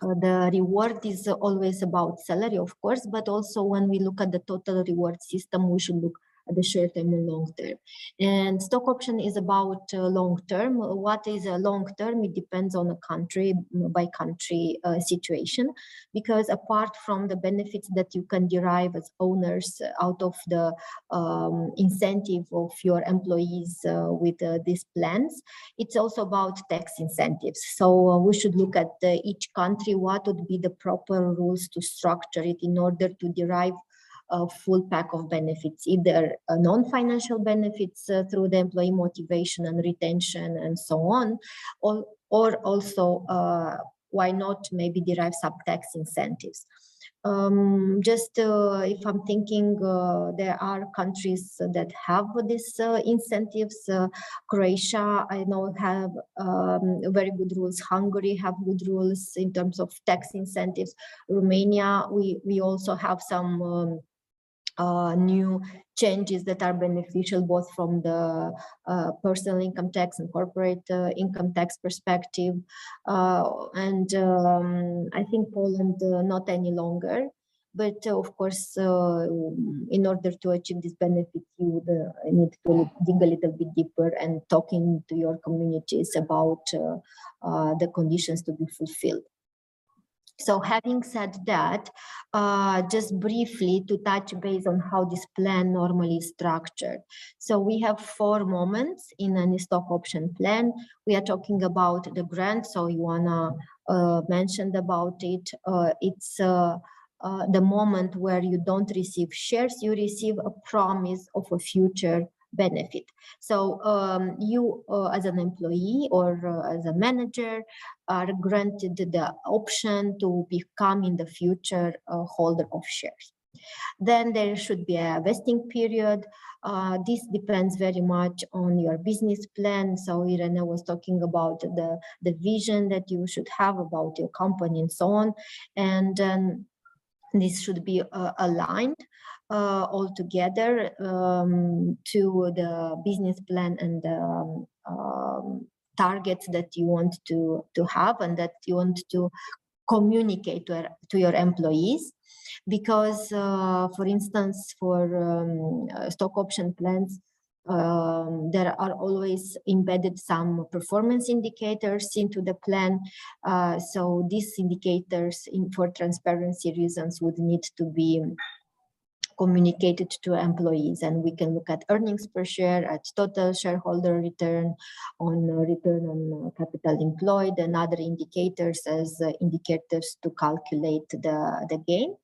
S3: the reward is always about salary, of course, but also when we look at the total reward system, we should look at the short term and long term. And stock option is about long term. What is a long term? It depends on a country by country situation, because apart from the benefits that you can derive as owners out of the incentive of your employees with these plans, it's also about tax incentives. So we should look at each country, what would be the proper rules to structure it in order to derive a full pack of benefits, either non-financial benefits through the employee motivation and retention and so on, or also why not maybe derive some tax incentives. If I'm thinking, there are countries that have these incentives. Croatia, I know, have very good rules. Hungary have good rules in terms of tax incentives. Romania, we also have some new changes that are beneficial both from the personal income tax and corporate income tax perspective. And I think Poland not any longer. But of course, in order to achieve this benefit, you would need to dig a little bit deeper and talking to your communities about the conditions to be fulfilled. So having said that, just briefly to touch base on how this plan normally is structured. So we have 4 moments in any stock option plan. We are talking about the grant, so Ioana mentioned about it. It's the moment where you don't receive shares, you receive a promise of a future benefit. So you as an employee or as a manager are granted the option to become in the future a holder of shares. Then there should be a vesting period. This depends very much on your business plan. So Irene was talking about the vision that you should have about your company and so on. And this should be aligned all together to the business plan and the targets that you want to have and that you want to communicate to your employees. Because, for instance, for stock option plans, there are always embedded some performance indicators into the plan. So these indicators, for transparency reasons, would need to be communicated to employees, and we can look at earnings per share, at total shareholder return, on return on capital employed, and other indicators as indicators to calculate the gain.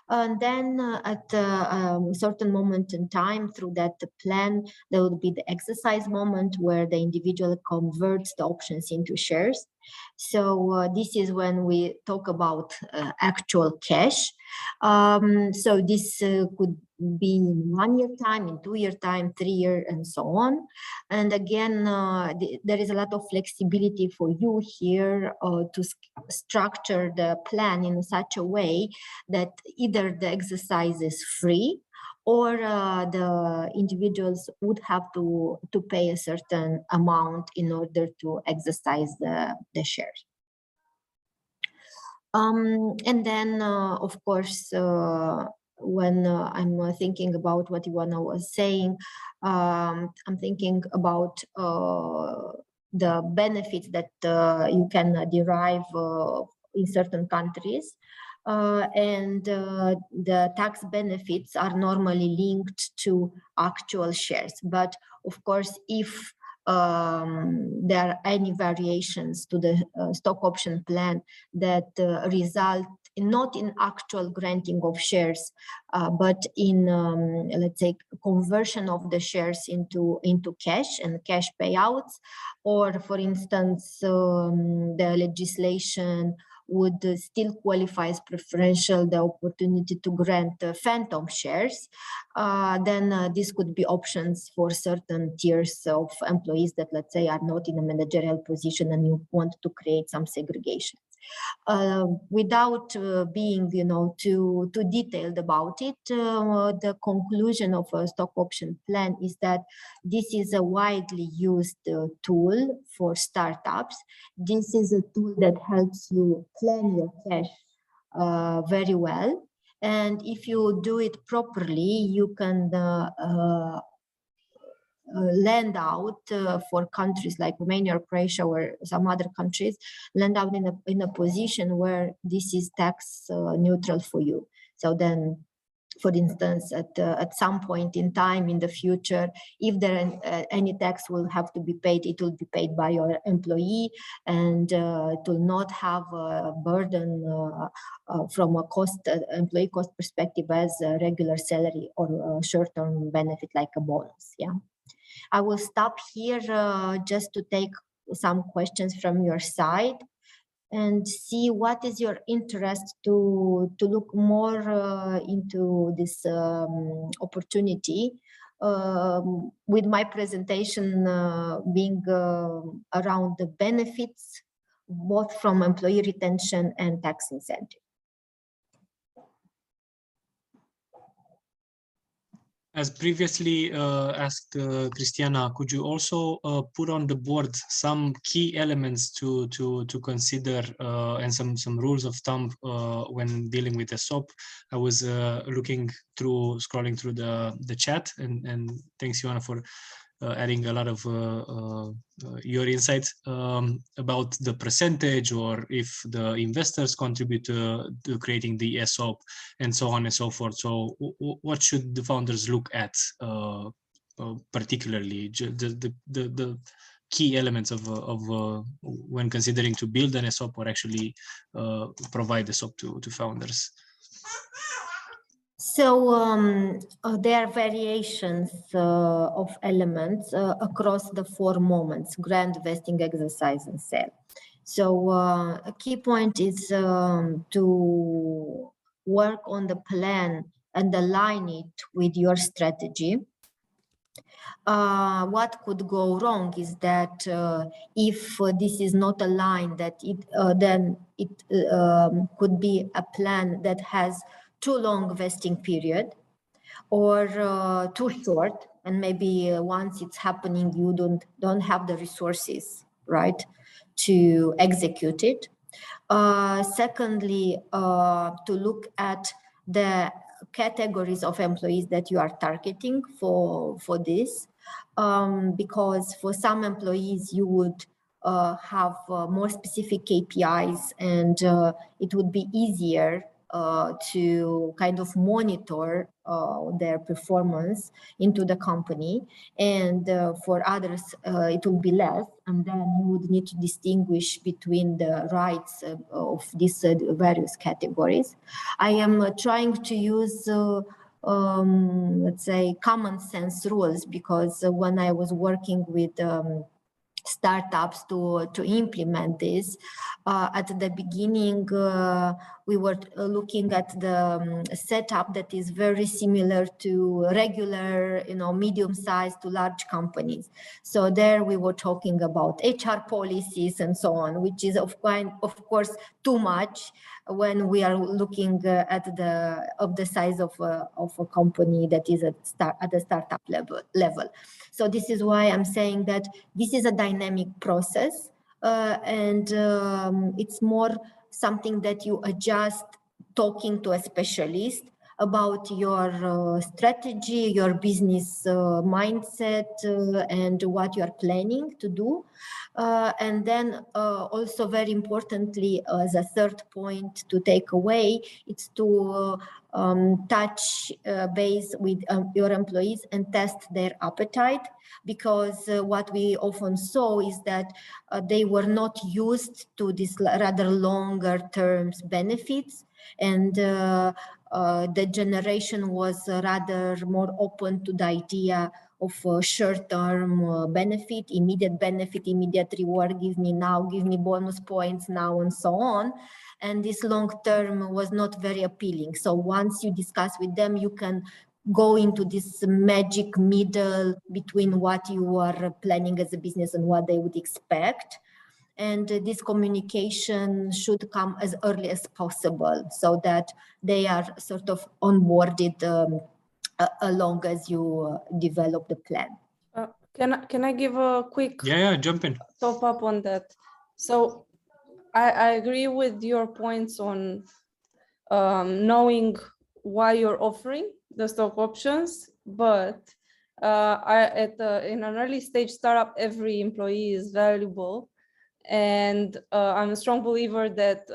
S3: And then at a certain moment in time through that plan, there will be the exercise moment where the individual converts the options into shares. So this is when we talk about actual cash. So this could be in 1 year time, in 2 year time, 3 year, and so on. And again, there is a lot of flexibility for you here to structure the plan in such a way that either the exercise is free or the individuals would have to pay a certain amount in order to exercise the shares. And then, of course, when I'm thinking about what Ivana was saying, I'm thinking about the benefits that you can derive in certain countries. The tax benefits are normally linked to actual shares. But of course, if there are any variations to the stock option plan that result not in actual granting of shares, but in, let's say, conversion of the shares into cash and cash payouts, or for instance, the legislation would still qualify as preferential the opportunity to grant phantom shares, then this could be options for certain tiers of employees that, let's say, are not in a managerial position and you want to create some segregation. Without being, too detailed about it, the conclusion of a stock option plan is that this is a widely used tool for startups. This is a tool that helps you plan your cash very well. And if you do it properly, you can lend out for countries like Romania or Croatia or some other countries, lend out in a position where this is tax neutral for you. So then, for instance, at some point in time in the future, if there any tax will have to be paid, it will be paid by your employee, and it will not have a burden from a employee cost perspective as a regular salary or a short-term benefit like a bonus. Yeah. I will stop here just to take some questions from your side and see what is your interest to look more into this opportunity, with my presentation being around the benefits, both from employee retention and tax incentive.
S1: As previously asked Cristiana, could you also put on the board some key elements to consider and some rules of thumb when dealing with the SOP? I was scrolling through the chat, and thanks, Ioana, for adding a lot of your insights about the percentage, or if the investors contribute to creating the ESOP, and so on and so forth. So what should the founders look at particularly, the key elements of when considering to build an ESOP or actually provide the ESOP to founders?
S3: So there are variations of elements across the 4 moments: grant, vesting, exercise, and sale. So a key point is to work on the plan and align it with your strategy. What could go wrong is that if this is not aligned, that then it could be a plan that has too long vesting period, or too short, and maybe once it's happening, you don't have the resources, right, to execute it. Secondly, to look at the categories of employees that you are targeting for this, because for some employees you would have more specific KPIs, and it would be easier to kind of monitor their performance into the company, and for others it will be less, and then you would need to distinguish between the rights of these various categories. I am trying to use let's say common sense rules, because when I was working with startups to implement this, at the beginning we were looking at the setup that is very similar to regular, medium-sized to large companies. So there we were talking about HR policies and so on, which is of course too much when we are looking at the size of a company that is at the startup level. So this is why I'm saying that this is a dynamic process, and it's more something that you adjust talking to a specialist about your strategy, your business mindset, and what you are planning to do. And then also very importantly, as a third point to take away, it's to touch base with your employees and test their appetite, because what we often saw is that they were not used to these rather longer terms benefits, and the generation was rather more open to the idea of short-term benefit, immediate reward, give me now, give me bonus points now, and so on. And this long-term was not very appealing. So once you discuss with them, you can go into this magic middle between what you are planning as a business and what they would expect. And this communication should come as early as possible so that they are sort of onboarded along as you develop the plan.
S8: Can I give a quick
S1: jump in.
S8: top up on that? So I agree with your points on knowing why you're offering the stock options, but in an early stage startup, every employee is valuable. And I'm a strong believer that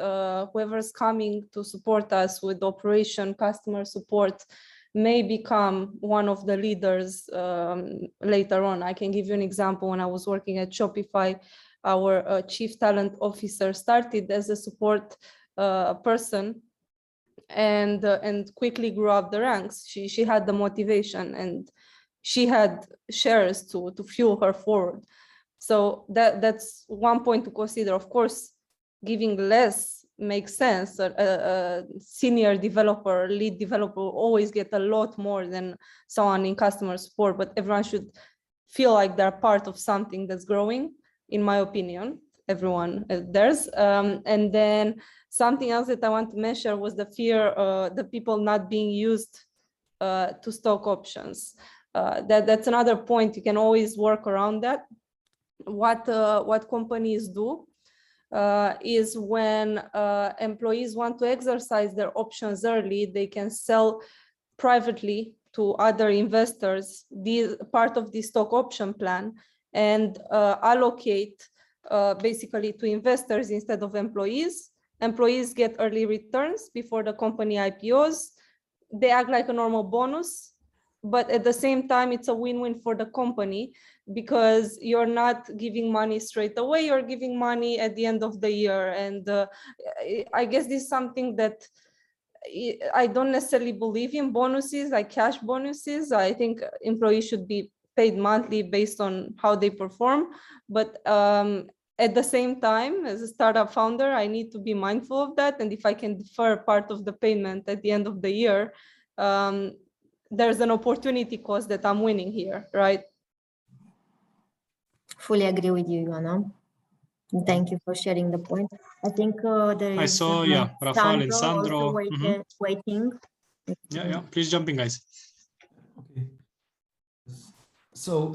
S8: whoever's coming to support us with operation, customer support, may become one of the leaders later on. I can give you an example. When I was working at Shopify, our chief talent officer started as a support person and quickly grew up the ranks. She had the motivation and she had shares to fuel her forward. So that's one point to consider. Of course, giving less makes sense. A senior developer, lead developer will always get a lot more than someone in customer support, but everyone should feel like they're part of something that's growing, in my opinion. Everyone theirs. And then something else that I want to mention was the fear, the people not being used to stock options. That's another point. You can always work around that. What companies do is when employees want to exercise their options early, they can sell privately to other investors part of the stock option plan and allocate basically to investors instead of employees. Employees get early returns before the company IPOs. They act like a normal bonus, but at the same time, it's a win-win for the company because you're not giving money straight away, you're giving money at the end of the year. And I guess this is something that I don't necessarily believe in bonuses, like cash bonuses. I think employees should be paid monthly based on how they perform. But at the same time, as a startup founder, I need to be mindful of that. And if I can defer part of the payment at the end of the year, there's an opportunity cost that I'm winning here, right?
S3: Fully agree with you, Ioana. Thank you for sharing the point. I think there is
S1: I saw, Rafael and Sandro.
S3: Waiting.
S1: Yeah, please jump in, guys.
S7: Okay. So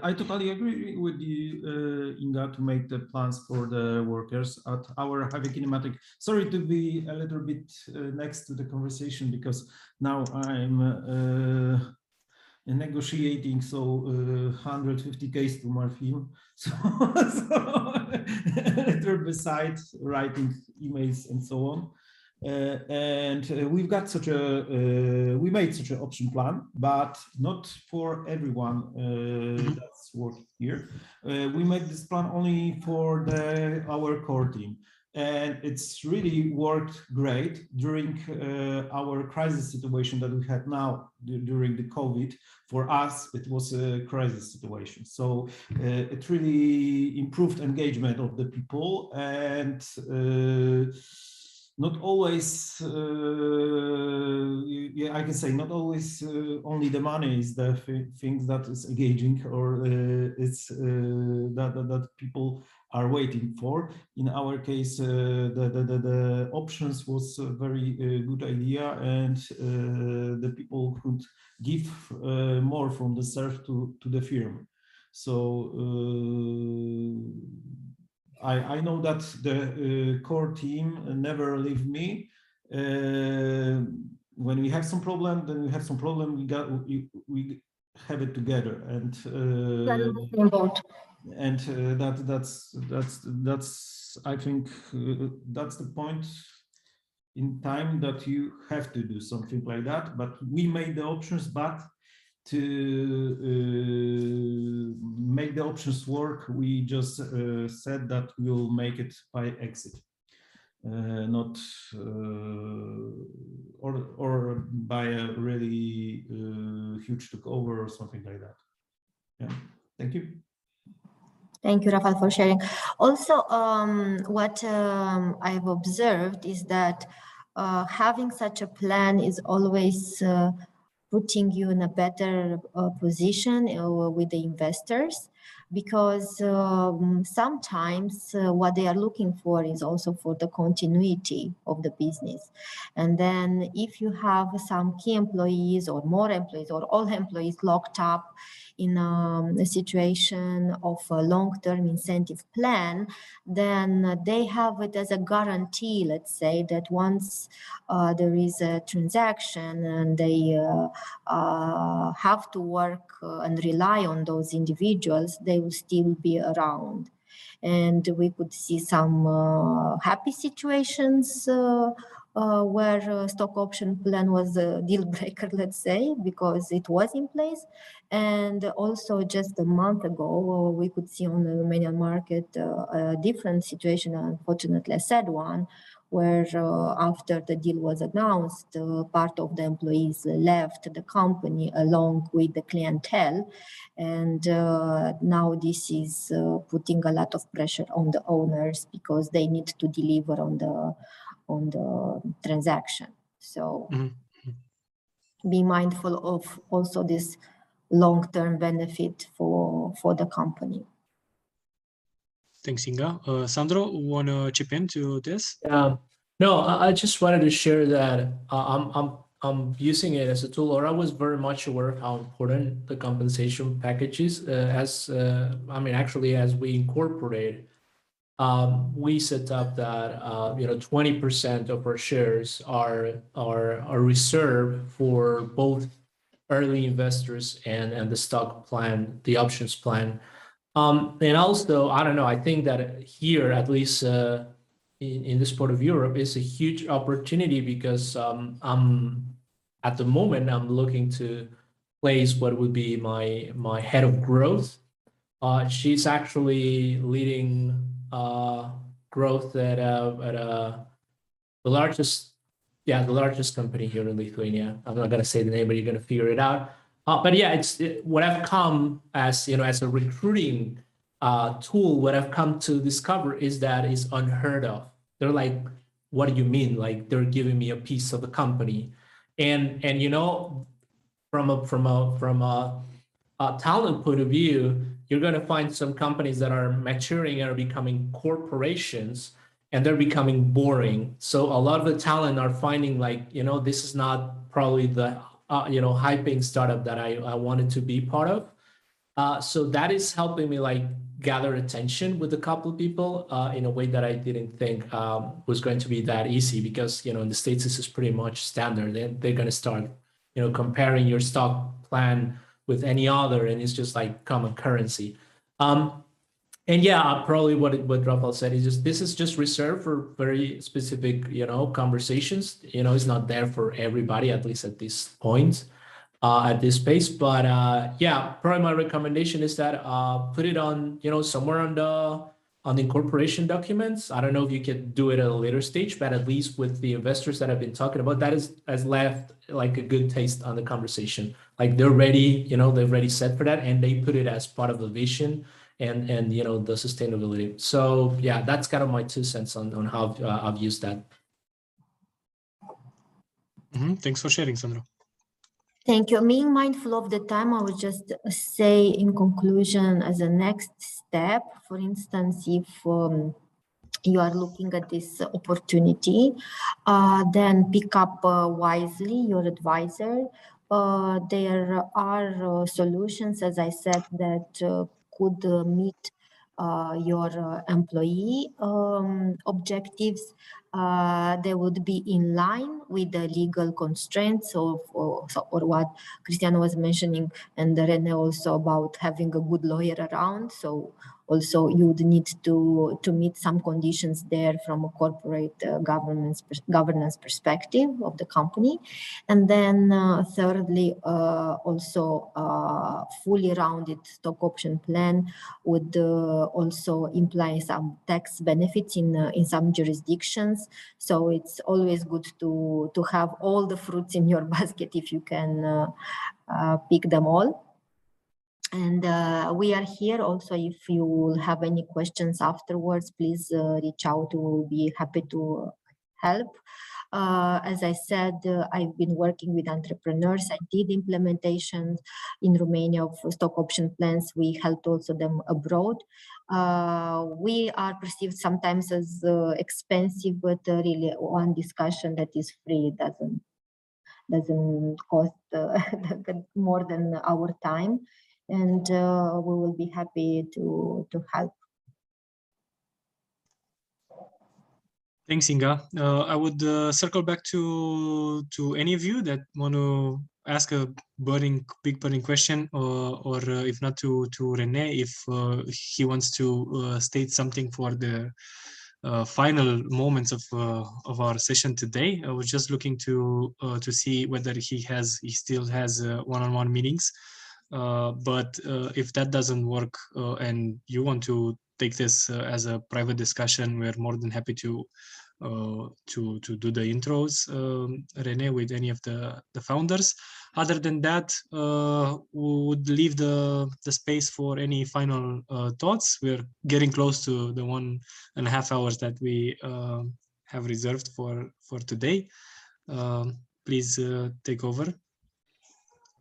S7: I totally agree with you, Inga, to make the plans for the workers at our heavy kinematic. Sorry to be a little bit next to the conversation because now I'm negotiating 150 cases to my firm. So a little besides writing emails and so on. And we've got we made such an option plan, but not for everyone that's working here. We made this plan only for our core team. And it's really worked great during our crisis situation that we had now during the COVID. For us, it was a crisis situation. So it really improved engagement of the people and not always, I can say not always only the money is the thing that is engaging or it's that people are waiting for. In our case, the options was a very good idea, and the people could give more from the serve to the firm. So I know that the core team never leave me. when we have some problem, then we have some problem. We have it together, and that's I think that's the point in time that you have to do something like that. But we made the options, but to make the options work, we just said that we'll make it by exit, not or by a really huge takeover or something like that. Yeah, thank you.
S3: Thank you, Rafał, for sharing. Also, what I've observed is that having such a plan is always putting you in a better position with the investors, because sometimes what they are looking for is also for the continuity of the business. And then if you have some key employees or more employees or all employees locked up in a situation of a long-term incentive plan, then they have it as a guarantee, let's say, that once there is a transaction and they have to work and rely on those individuals, they will still be around. And we could see some happy situations where stock option plan was a deal breaker, let's say, because it was in place. And also just a month ago, we could see on the Romanian market a different situation, unfortunately a sad one, where after the deal was announced, part of the employees left the company along with the clientele. And now this is putting a lot of pressure on the owners because they need to deliver on the transaction. So be mindful of also this long-term benefit for the company.
S1: Thanks, Inga. Sandro, want to chip into this?
S9: No, I just wanted to share that I'm using it as a tool, or I was very much aware of how important the compensation package is. Actually, as we incorporate, we set up that 20% of our shares are reserved for both early investors and the stock plan, the options plan. And also, I don't know, I think that here, at least in this part of Europe, is a huge opportunity because at the moment, I'm looking to place what would be my head of growth. She's actually leading growth at the largest company here in Lithuania. I'm not going to say the name, but you're going to figure it out. But yeah, what I've come as a recruiting tool. What I've come to discover is that is unheard of. They're like, "What do you mean?" Like they're giving me a piece of the company, and from a talent point of view, you're going to find some companies that are maturing and are becoming corporations, and they're becoming boring. So a lot of the talent are finding this is not probably the high-paying startup that I wanted to be part of. So that is helping me gather attention with a couple of people in a way that I didn't think was going to be that easy, because in the States this is pretty much standard. They're going to start comparing your stock plan with any other, and it's just like common currency. And yeah, probably what Rafał said is this is just reserved for very specific conversations. It's not there for everybody, at least at this point, at this space. But yeah, probably my recommendation is that put it on somewhere on the incorporation documents. I don't know if you can do it at a later stage, but at least with the investors that I've been talking about, that has left a good taste on the conversation. They're ready, they've already set for that, and they put it as part of the vision and the sustainability. So yeah, that's kind of my 2 cents on how I've used that.
S1: Thanks for sharing, Sandro.
S3: Thank you. Being mindful of the time, I would just say in conclusion, as a next step, for instance, if you are looking at this opportunity, then pick up wisely your advisor. There are solutions, as I said, that could meet your employee objectives. they would be in line with the legal constraints or what Cristiana was mentioning, and Rene also about having a good lawyer around. So also you would need to meet some conditions there from a corporate governance perspective of the company. And then thirdly, also fully rounded stock option plan would also imply some tax benefits in some jurisdictions. So it's always good to have all the fruits in your basket if you can pick them all. And we are here also if you have any questions afterwards, please reach out. We will be happy to help. As I said, I've been working with entrepreneurs. I did implementations in Romania of stock option plans. We helped also them abroad. We are perceived sometimes as expensive, but really one discussion that is free doesn't cost more than our time. And we will be happy to help.
S1: Thanks, Inga. I would circle back to any of you that want to ask a big burning question, or if not to Rene, if he wants to state something for the final moments of our session today. I was just looking to see whether he still has one-on-one meetings. But if that doesn't work and you want to take this as a private discussion, we're more than happy to do the intros, Rene, with any of the founders. Other than that, we would leave the space for any final thoughts. We're getting close to the 1.5 hours that we have reserved for today. Please take over.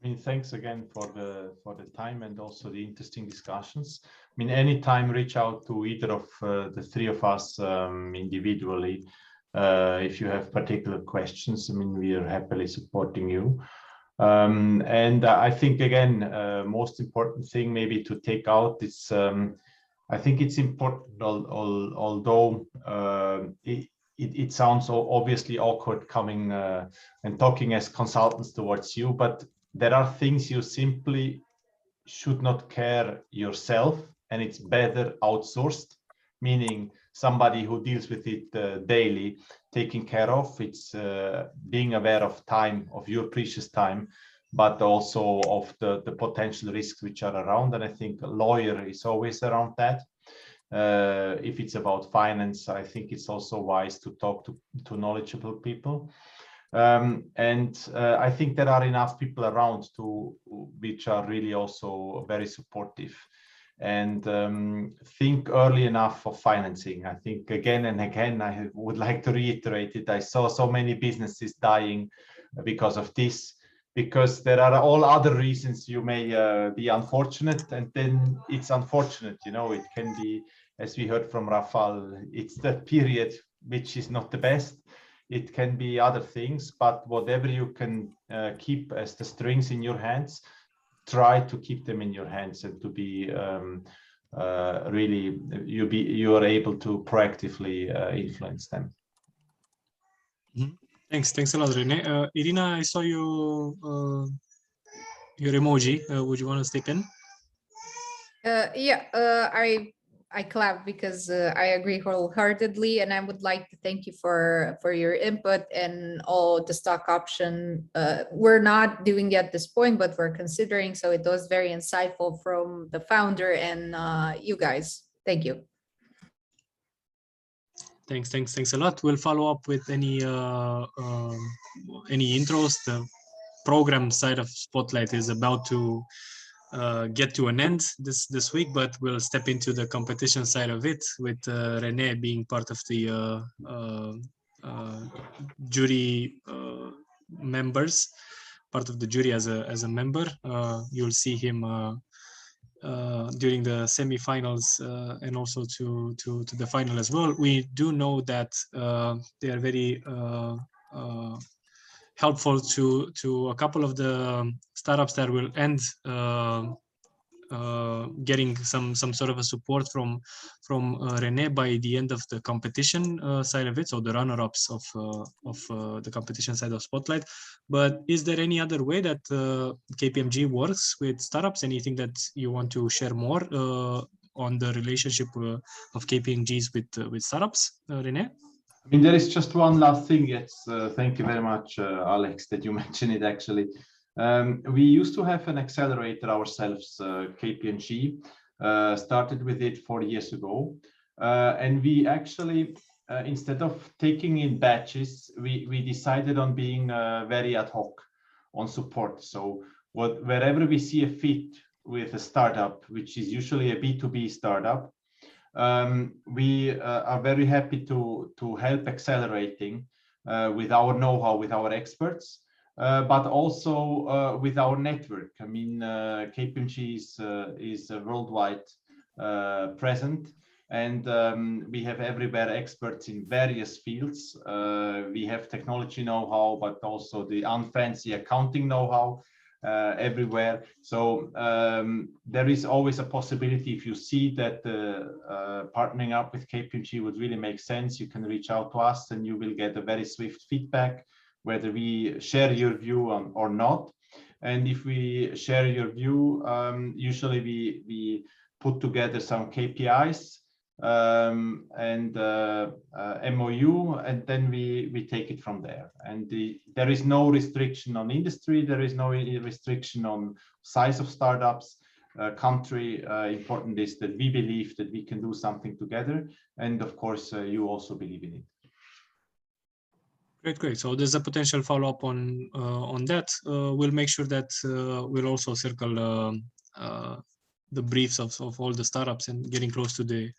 S2: I mean, thanks again for the time and also the interesting discussions. I mean, anytime reach out to either of the three of us individually if you have particular questions. I mean, we are happily supporting you. And I think again, most important thing maybe to take out is I think it's important, although it sounds obviously awkward coming and talking as consultants towards you, but there are things you simply should not care yourself, and it's better outsourced, meaning somebody who deals with it daily, taking care of. It's being aware of time, of your precious time, but also of the potential risks which are around. And I think a lawyer is always around that. If it's about finance, I think it's also wise to talk to knowledgeable people. And I think there are enough people around which are really also very supportive, and think early enough of financing. I think again and again, I would like to reiterate it. I saw so many businesses dying because of this, because there are all other reasons you may be unfortunate, and then it's unfortunate, you know. It can be, as we heard from Rafal, it's the period which is not the best. It can be other things, but whatever you can keep as the strings in your hands, try to keep them in your hands, and to be really, you are able to proactively influence them.
S1: Mm-hmm. Thanks a lot, Rene. Irina, I saw you your emoji. Would you want to step in?
S5: I clap because I agree wholeheartedly, and I would like to thank you for your input and all the stock option. We're not doing it at this point, but we're considering. So it was very insightful from the founder and you guys. Thank you.
S1: Thanks a lot. We'll follow up with any intros. The program side of Spotlight is about to get to an end this week, but we'll step into the competition side of it with Rene being part of the jury members, part of the jury as a member. You'll see him during the semi-finals and also to the final as well. We do know that they are very helpful to a couple of the startups that will end getting some sort of a support from Rene by the end of the competition side of it, so the runner-ups of the competition side of Spotlight. But is there any other way that KPMG works with startups? Anything that you want to share more on the relationship of KPMGs with startups, Rene?
S2: I mean, there is just one last thing. Yes, thank you very much, Alex, that you mentioned it actually. We used to have an accelerator ourselves, KPMG, started with it 4 years ago. And we actually, instead of taking in batches, we decided on being very ad hoc on support. So wherever we see a fit with a startup, which is usually a B2B startup, we are very happy to help accelerating with our know-how, with our experts, but also with our network. I mean, KPMG is worldwide present, and we have everywhere experts in various fields. We have technology know-how, but also the unfancy accounting know-how everywhere. So there is always a possibility, if you see that partnering up with KPMG would really make sense, you can reach out to us and you will get a very swift feedback, whether we share your view or not. And if we share your view, usually we put together some KPIs and MOU, and then we take it from there. And there is no restriction on industry, there is no restriction on size of startups, country. Important is that we believe that we can do something together, and of course you also believe in it.
S1: Great. So there's a potential follow-up on that. We'll make sure that we'll also circle the briefs of all the startups, and getting close to the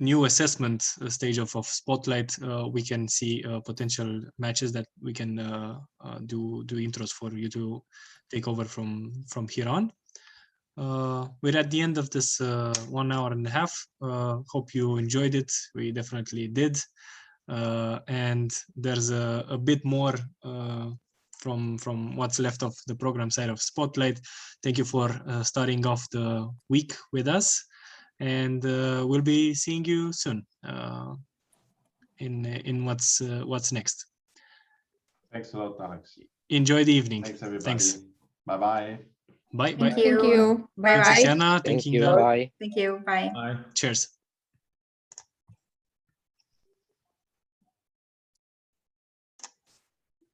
S1: new assessment stage of Spotlight, we can see potential matches that we can do intros for you to take over from here on. We're at the end of this 1 hour and a half. Hope you enjoyed it. We definitely did. And there's a bit more from what's left of the program side of Spotlight. Thank you for starting off the week with us, and we'll be seeing you soon in what's next.
S2: Thanks a lot, Alex.
S1: Enjoy the evening.
S2: Thanks, everybody.
S1: Thanks.
S2: Bye-bye.
S1: Bye.
S4: Thank
S5: Thank you.
S4: Bye bye.
S1: Cristiana, thank you.
S10: Bye.
S4: Thank you. Bye.
S7: Bye.
S1: Cheers.